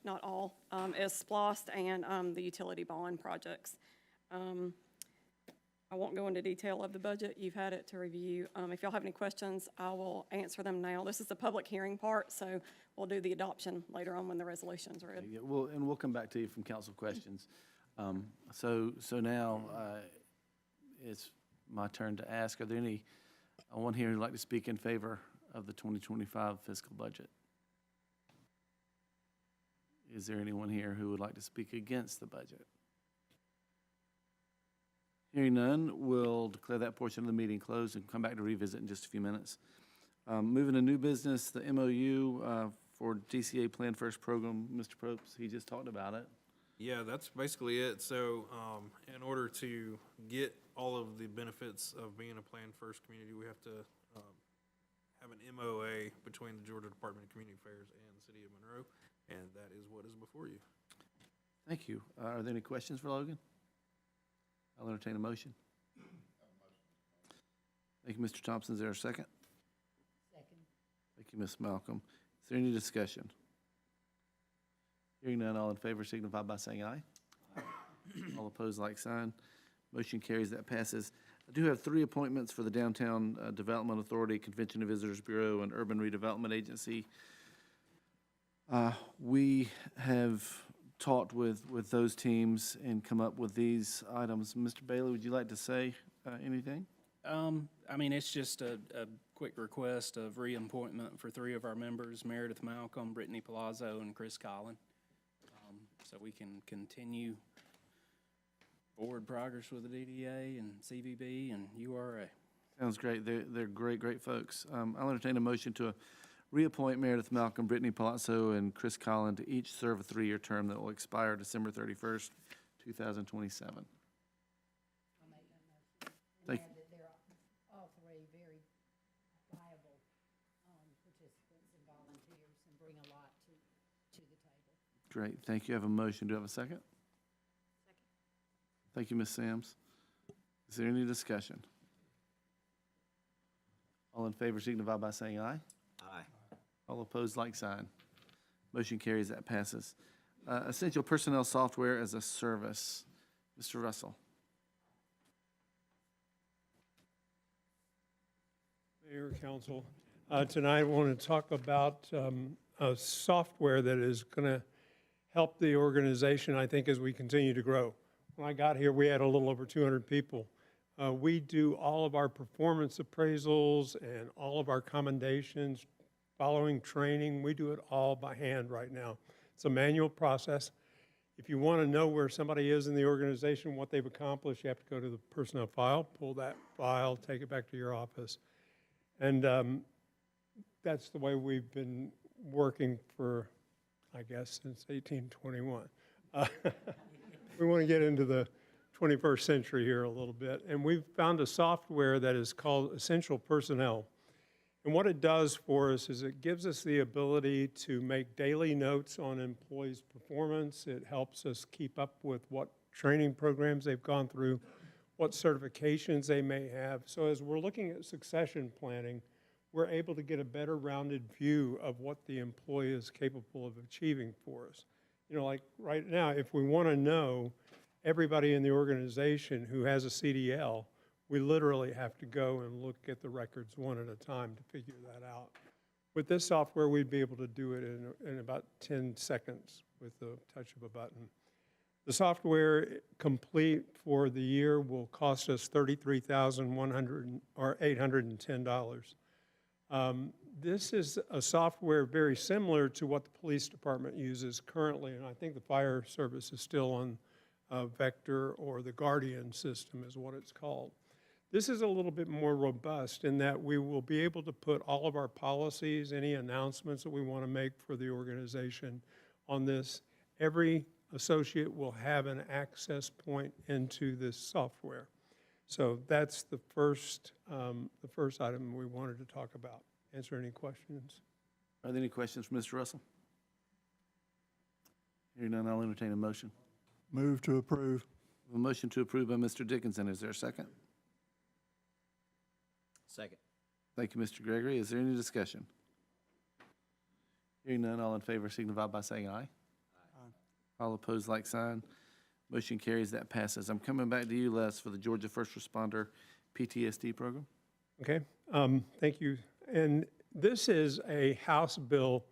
not all, is SPLOST and the utility bond projects. I won't go into detail of the budget. You've had it to review. If y'all have any questions, I will answer them now. This is the public hearing part, so we'll do the adoption later on when the resolution's read. Yeah, we'll come back to you from council questions. So now it's my turn to ask, are there anyone here who'd like to speak in favor of the 2025 fiscal budget? Is there anyone here who would like to speak against the budget? Hearing none, we'll declare that portion of the meeting closed and come back to revisit in just a few minutes. Moving to new business, the MOU for DCA Plan First program, Mr. Probst, he just talked about it. Yeah, that's basically it. So in order to get all of the benefits of being a Plan First community, we have to have an MOA between the Georgia Department of Community Affairs and the City of Monroe, and that is what is before you. Thank you. Are there any questions for Logan? I'll entertain a motion. Thank you, Mr. Thompson. Is there a second? Second. Thank you, Ms. Malcolm. Is there any discussion? Hearing none, all in favor signify by saying aye. All opposed, like sign. Motion carries. That passes. I do have 3 appointments for the Downtown Development Authority, Convention and Visitors Bureau, and Urban Redevelopment Agency. We have talked with those teams and come up with these items. Mr. Bailey, would you like to say anything? I mean, it's just a quick request of reappointment for 3 of our members, Meredith Malcolm, Brittany Palazzo, and Chris Collin. So we can continue forward progress with the DDA and CVB and URA. Sounds great. They're great folks. I'll entertain a motion to reappoint Meredith Malcolm, Brittany Palazzo, and Chris Collin to each serve a 3-year term that will expire December 31st, 2027. I'll make that motion. Thank- And add that they're all 3 very viable participants and volunteers and bring a lot to the table. Great, thank you. I have a motion. Do I have a second? Thank you, Ms. Sams. Is there any discussion? All in favor signify by saying aye. Aye. All opposed, like sign. Motion carries, that passes. Essential Personnel Software as a Service. Mr. Russell. Mayor, Council, tonight I want to talk about a software that is going to help the organization, I think, as we continue to grow. When I got here, we had a little over 200 people. We do all of our performance appraisals and all of our commendations, following training. We do it all by hand right now. It's a manual process. If you want to know where somebody is in the organization, what they've accomplished, you have to go to the personnel file, pull that file, take it back to your office. And that's the way we've been working for, I guess, since 1821. We want to get into the 21st century here a little bit. And we've found a software that is called Essential Personnel. And what it does for us is it gives us the ability to make daily notes on employees' performance. It helps us keep up with what training programs they've gone through, what certifications they may have. So as we're looking at succession planning, we're able to get a better rounded view of what the employee is capable of achieving for us. You know, like right now, if we want to know everybody in the organization who has a CDL, we literally have to go and look at the records one at a time to figure that out. With this software, we'd be able to do it in about 10 seconds with the touch of a button. The software complete for the year will cost us $33,810. This is a software very similar to what the police department uses currently, and I think the fire service is still on Vector, or the Guardian system is what it's called. This is a little bit more robust in that we will be able to put all of our policies, any announcements that we want to make for the organization on this. Every associate will have an access point into this software. So that's the first item we wanted to talk about. Answer any questions? Are there any questions for Mr. Russell? Hearing none, I'll entertain a motion. Move to approve. A motion to approve by Mr. Dickinson. Is there a second? Second. Thank you, Mr. Gregory. Is there any discussion? Hearing none, all in favor signify by saying aye. Aye. All opposed, like sign. Motion carries, that passes. I'm coming back to you, Les, for the Georgia First Responder PTSD program. Okay, thank you. And this is a House bill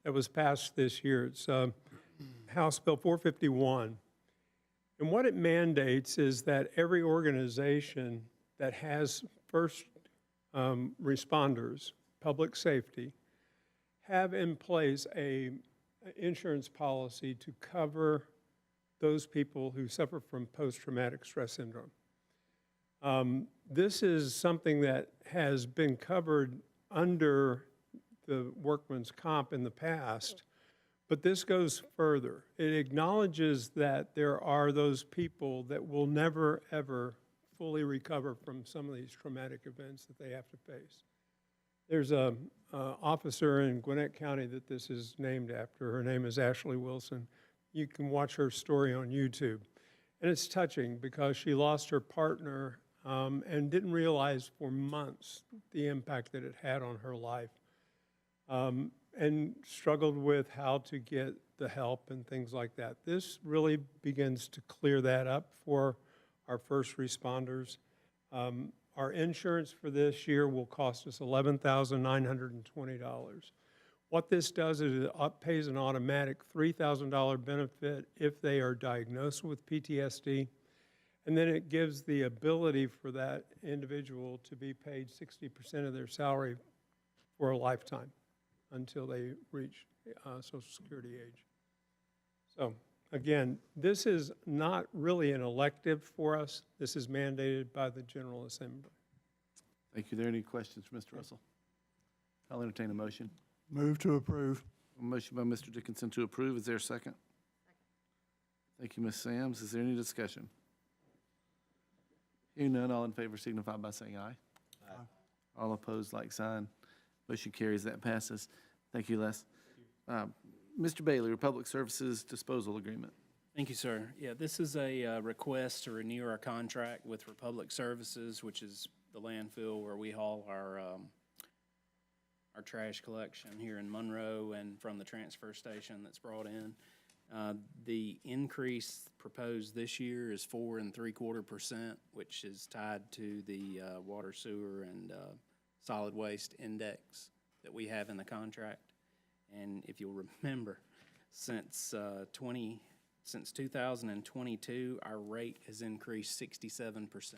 that was passed this year. It's House Bill 451. And what it mandates is that every organization that has first responders, public safety, have in place a insurance policy to cover those people who suffer from post-traumatic stress syndrome. This is something that has been covered under the workman's comp in the past, but this goes further. It acknowledges that there are those people that will never, ever fully recover from some of these traumatic events that they have to face. There's an officer in Gwinnett County that this is named after. Her name is Ashley Wilson. You can watch her story on YouTube. And it's touching because she lost her partner and didn't realize for months the impact that it had on her life, and struggled with how to get the help and things like that. This really begins to clear that up for our first responders. Our insurance for this year will cost us $11,920. What this does is it pays an automatic $3,000 benefit if they are diagnosed with PTSD. And then it gives the ability for that individual to be paid 60% of their salary for a lifetime until they reach Social Security age. So again, this is not really an elective for us. This is mandated by the General Assembly. Thank you. Are there any questions for Mr. Russell? I'll entertain a motion. Move to approve. A motion by Mr. Dickinson to approve. Is there a second? Thank you, Ms. Sams. Is there any discussion? Hearing none, all in favor signify by saying aye. Aye. All opposed, like sign. Motion carries. That passes. Thank you, Les. Mr. Bailey, Republic Services Disposal Agreement. Thank you, sir. Yeah, this is a request to renew our contract with Republic Services, which is the landfill where we haul our trash collection here in Monroe and from the transfer station that's brought in. The increase proposed this year is 4 3/4%, which is tied to the water, sewer, and solid waste index that we have in the contract. And if you'll remember, since 2022, our rate has increased 67%.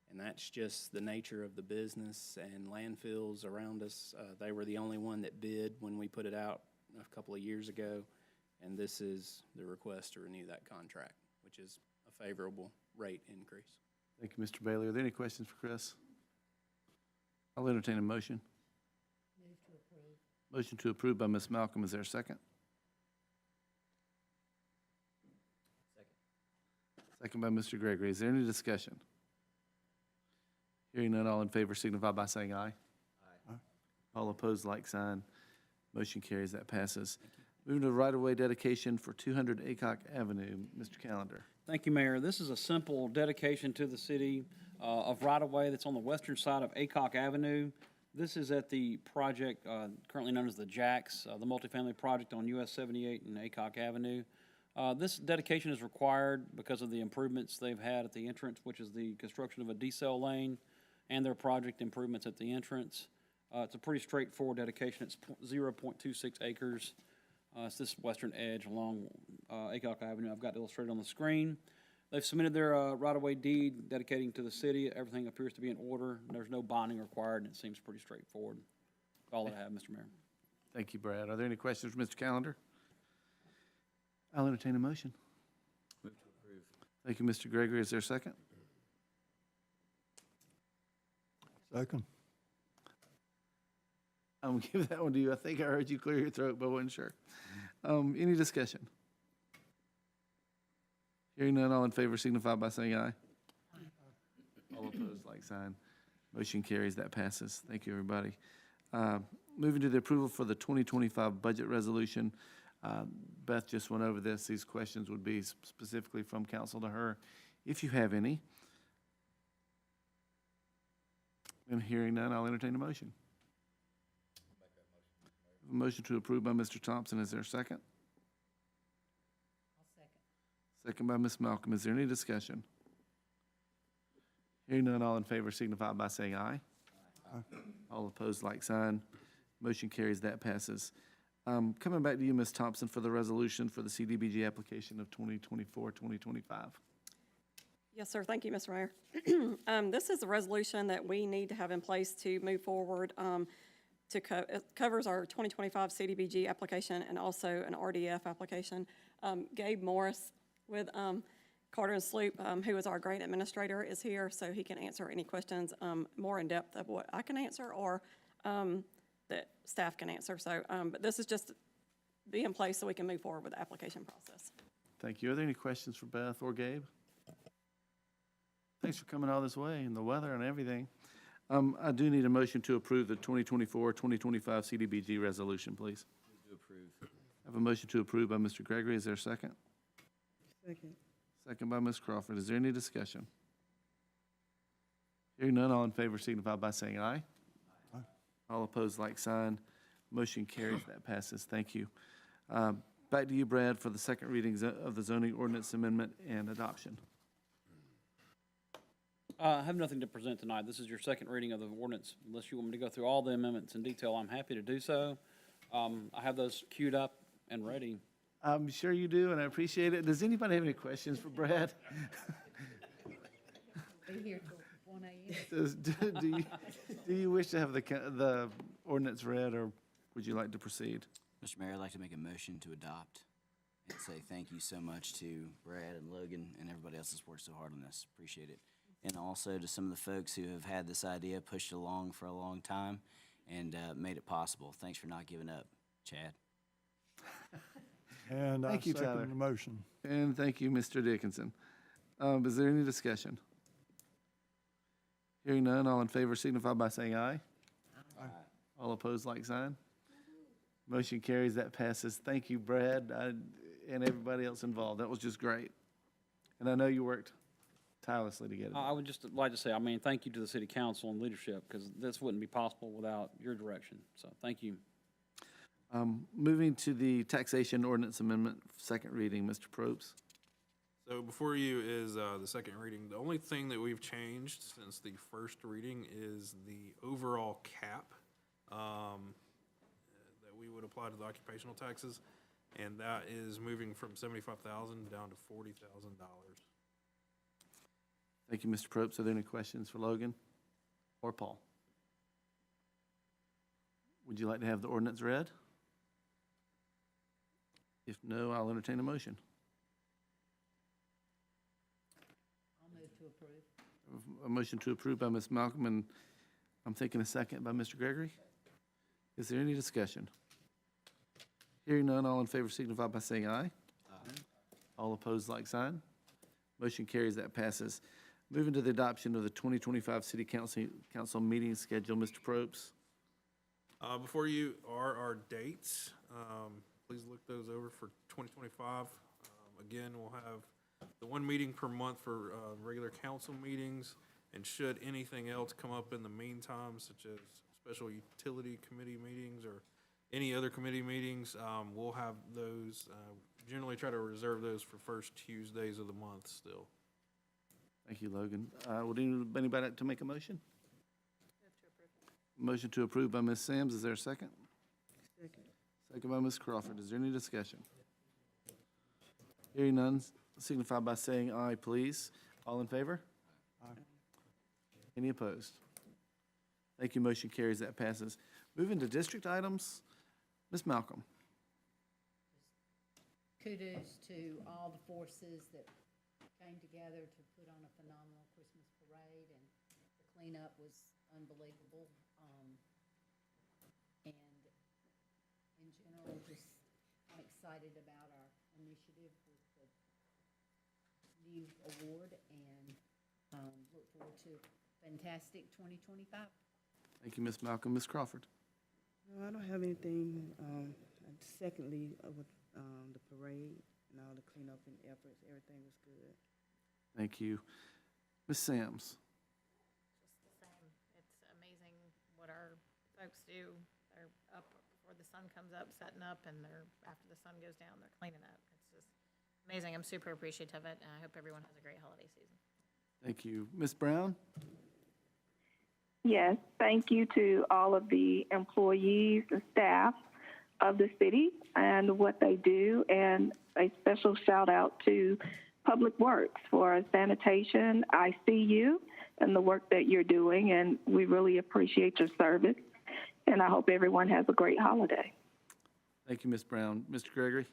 And that's just the nature of the business and landfills around us. They were the only one that bid when we put it out a couple of years ago. And this is the request to renew that contract, which is a favorable rate increase. Thank you, Mr. Bailey. Are there any questions for Chris? I'll entertain a motion. Move to approve. Motion to approve by Ms. Malcolm. Is there a second? Second by Mr. Gregory. Is there any discussion? Hearing none, all in favor signify by saying aye. Aye. All opposed, like sign. Motion carries. That passes. Moving to right-of-way dedication for 200 Aycock Avenue. Mr. Callender. Thank you, Mayor. This is a simple dedication to the city of right-of-way that's on the western side of Aycock Avenue. This is at the project currently known as the JAX, the multifamily project on US 78 and Aycock Avenue. This dedication is required because of the improvements they've had at the entrance, which is the construction of a decel lane and their project improvements at the entrance. It's a pretty straightforward dedication. It's 0.26 acres. It's this western edge along Aycock Avenue. I've got it illustrated on the screen. They've submitted their right-of-way deed dedicating to the city. Everything appears to be in order. There's no bonding required, and it seems pretty straightforward. That's all I have, Mr. Mayor. Thank you, Brad. Are there any questions for Mr. Callender? I'll entertain a motion. Move to approve. Thank you, Mr. Gregory. Is there a second? Second. I'm going to give that one to you. I think I heard you clear your throat, but I wasn't sure. Any discussion? Hearing none, all in favor signify by saying aye. All opposed, like sign. Motion carries. That passes. Thank you, everybody. Moving to the approval for the 2025 budget resolution. Beth just went over this. These questions would be specifically from council to her, if you have any. And hearing none, I'll entertain a motion. A motion to approve by Mr. Thompson. Is there a second? I'll second. Second by Ms. Malcolm. Is there any discussion? Hearing none, all in favor signify by saying aye. Aye. All opposed, like sign. Motion carries. That passes. Coming back to you, Ms. Thompson, for the resolution for the CDBG application of 2024-2025. Yes, sir. Thank you, Mr. Mayor. This is a resolution that we need to have in place to move forward. It covers our 2025 CDBG application and also an RDF application. Gabe Morris with Carter and Sloop, who is our grant administrator, is here, so he can answer any questions more in depth of what I can answer or that staff can answer. So, but this is just to be in place so we can move forward with the application process. Thank you. Are there any questions for Beth or Gabe? Thanks for coming all this way and the weather and everything. I do need a motion to approve the 2024-2025 CDBG resolution, please. Move to approve. I have a motion to approve by Mr. Gregory. Is there a second? Second. Second by Ms. Crawford. Is there any discussion? Hearing none, all in favor signify by saying aye. Aye. All opposed, like sign. Motion carries. That passes. Thank you. Back to you, Brad, for the second readings of the zoning ordinance amendment and adoption. I have nothing to present tonight. This is your second reading of the ordinance. Unless you want me to go through all the amendments in detail, I'm happy to do so. I have those queued up and ready. I'm sure you do, and I appreciate it. Does anybody have any questions for Brad? Be here till 1 a.m. Do you wish to have the ordinance read, or would you like to proceed? Mr. Mayor, I'd like to make a motion to adopt and say thank you so much to Brad and Logan and everybody else that's worked so hard on this. Appreciate it. And also to some of the folks who have had this idea pushed along for a long time and made it possible. Thanks for not giving up, Chad. And I Thank you, Tyler. second the motion. And thank you, Mr. Dickinson. Is there any discussion? Hearing none, all in favor signify by saying aye. Aye. All opposed, like sign. Motion carries, that passes. Thank you, Brad, and everybody else involved. That was just great. And I know you worked tirelessly to get it. I would just like to say, I mean, thank you to the city council and leadership, because this wouldn't be possible without your direction. So thank you. Moving to the taxation ordinance amendment, second reading, Mr. Probst. So before you is the second reading. The only thing that we've changed since the first reading is the overall cap that we would apply to the occupational taxes, and that is moving from $75,000 down to $40,000. Thank you, Mr. Probst. Are there any questions for Logan or Paul? Would you like to have the ordinance read? If no, I'll entertain a motion. I'll move to approve. A motion to approve by Ms. Malcolm, and I'm thinking a second by Mr. Gregory. Is there any discussion? Hearing none, all in favor signify by saying aye. Aye. All opposed, like sign. Motion carries, that passes. Moving to the adoption of the 2025 City Council meeting schedule, Mr. Probst. Before you are our dates. Please look those over for 2025. Again, we'll have the one meeting per month for regular council meetings, and should anything else come up in the meantime, such as special utility committee meetings or any other committee meetings, we'll have those, generally try to reserve those for first Tuesdays of the month still. Thank you, Logan. Would anybody like to make a motion? Motion to approve by Ms. Sams. Is there a second? Second. Second by Ms. Crawford. Is there any discussion? Hearing none, signify by saying aye, please. All in favor? Aye. Any opposed? Thank you. Motion carries. That passes. Moving to district items, Ms. Malcolm. Kudos to all the forces that came together to put on a phenomenal Christmas parade, and the cleanup was unbelievable. And in general, just I'm excited about our initiative with the new award, and look forward to fantastic 2025. Thank you, Ms. Malcolm. Ms. Crawford. No, I don't have anything. And secondly, with the parade and all the cleanup and efforts, everything was good. Thank you. Ms. Sams. Just the same. It's amazing what our folks do. They're up before the sun comes up, setting up, and after the sun goes down, they're cleaning up. It's just amazing. I'm super appreciative of it, and I hope everyone has a great holiday season. Thank you. Ms. Brown? Yes, thank you to all of the employees and staff of the city and what they do, and a special shout out to Public Works for sanitation. I see you and the work that you're doing, and we really appreciate your service, and I hope everyone has a great holiday. Thank you, Ms. Brown. Mr. Gregory?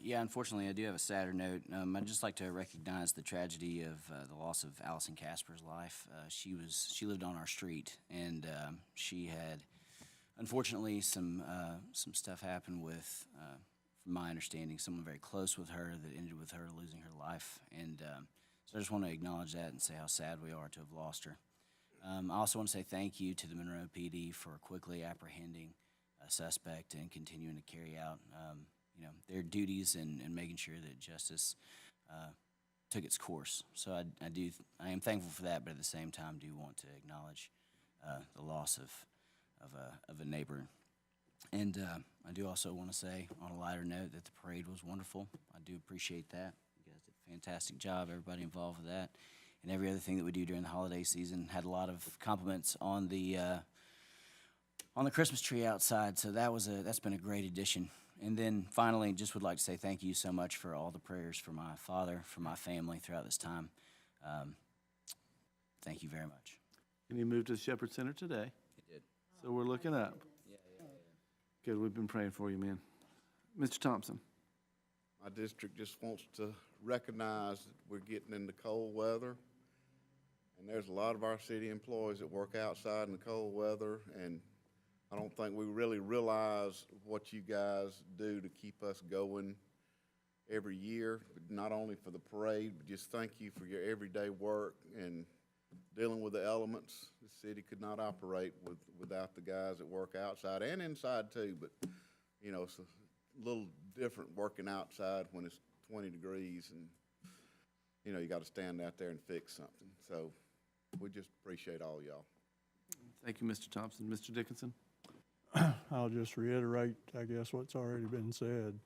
Yeah, unfortunately, I do have a sadder note. I'd just like to recognize the tragedy of the loss of Allison Casper's life. She lived on our street, and she had, unfortunately, some stuff happen with, from my understanding, someone very close with her that ended with her losing her life. And so I just want to acknowledge that and say how sad we are to have lost her. I also want to say thank you to the Monroe PD for quickly apprehending a suspect and continuing to carry out their duties and making sure that justice took its course. So I am thankful for that, but at the same time do want to acknowledge the loss of a neighbor. And I do also want to say, on a lighter note, that the parade was wonderful. I do appreciate that. You guys did a fantastic job, everybody involved with that. And every other thing that we do during the holiday season. Had a lot of compliments on the Christmas tree outside, so that's been a great addition. And then finally, just would like to say thank you so much for all the prayers for my father, for my family throughout this time. Thank you very much. And you moved to the Shepherd Center today, It did. so we're looking up. Good, we've been praying for you, man. Mr. Thompson? My district just wants to recognize that we're getting into cold weather. And there's a lot of our city employees that work outside in the cold weather, and I don't think we really realize what you guys do to keep us going every year, not only for the parade, but just thank you for your everyday work and dealing with the elements. The city could not operate without the guys that work outside and inside too, but, you know, it's a little different working outside when it's 20 degrees and, you know, you got to stand out there and fix something. So we just appreciate all y'all. Thank you, Mr. Thompson. Mr. Dickinson? I'll just reiterate, I guess, what's already been said.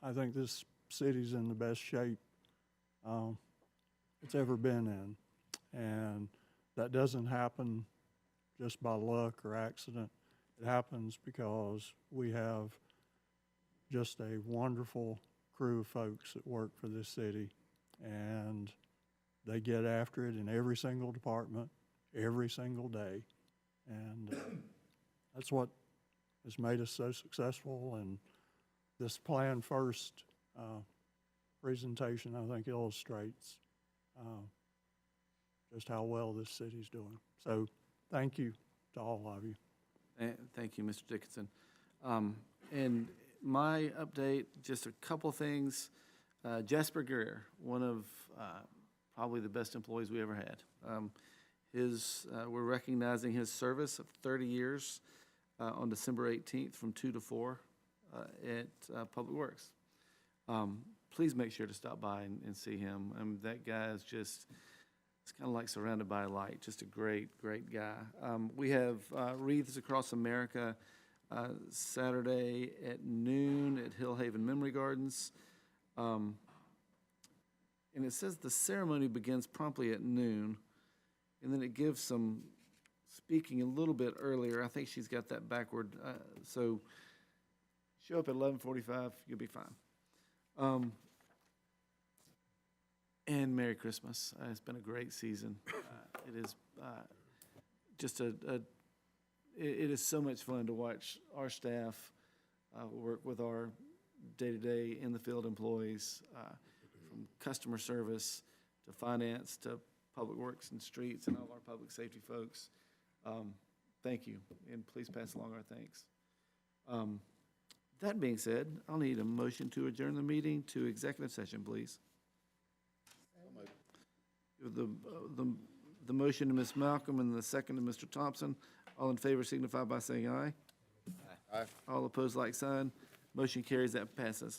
I think this city's in the best shape it's ever been in. And that doesn't happen just by luck or accident. It happens because we have just a wonderful crew of folks that work for this city. And they get after it in every single department, every single day. And that's what has made us so successful. And this Plan First presentation, I think, illustrates just how well this city's doing. So thank you to all of you. Thank you, Mr. Dickinson. And my update, just a couple things. Jasper Greer, one of probably the best employees we ever had. We're recognizing his service of 30 years on December 18th from 2 to 4 at Public Works. Please make sure to stop by and see him. That guy is just, it's kind of like surrounded by a light, just a great, great guy. We have Wreaths Across America Saturday at noon at Hillhaven Memory Gardens. And it says the ceremony begins promptly at noon, and then it gives some speaking a little bit earlier. I think she's got that backward. So show up at 11:45, you'll be fine. And Merry Christmas. It's been a great season. It is just it is so much fun to watch our staff work with our day-to-day in-the-field employees, from customer service to finance to public works and streets and all our public safety folks. Thank you, and please pass along our thanks. That being said, I'll need a motion to adjourn the meeting to executive session, please. The motion to Ms. Malcolm and the second to Mr. Thompson. All in favor signify by saying aye. Aye. All opposed, like sign. Motion carries, that passes.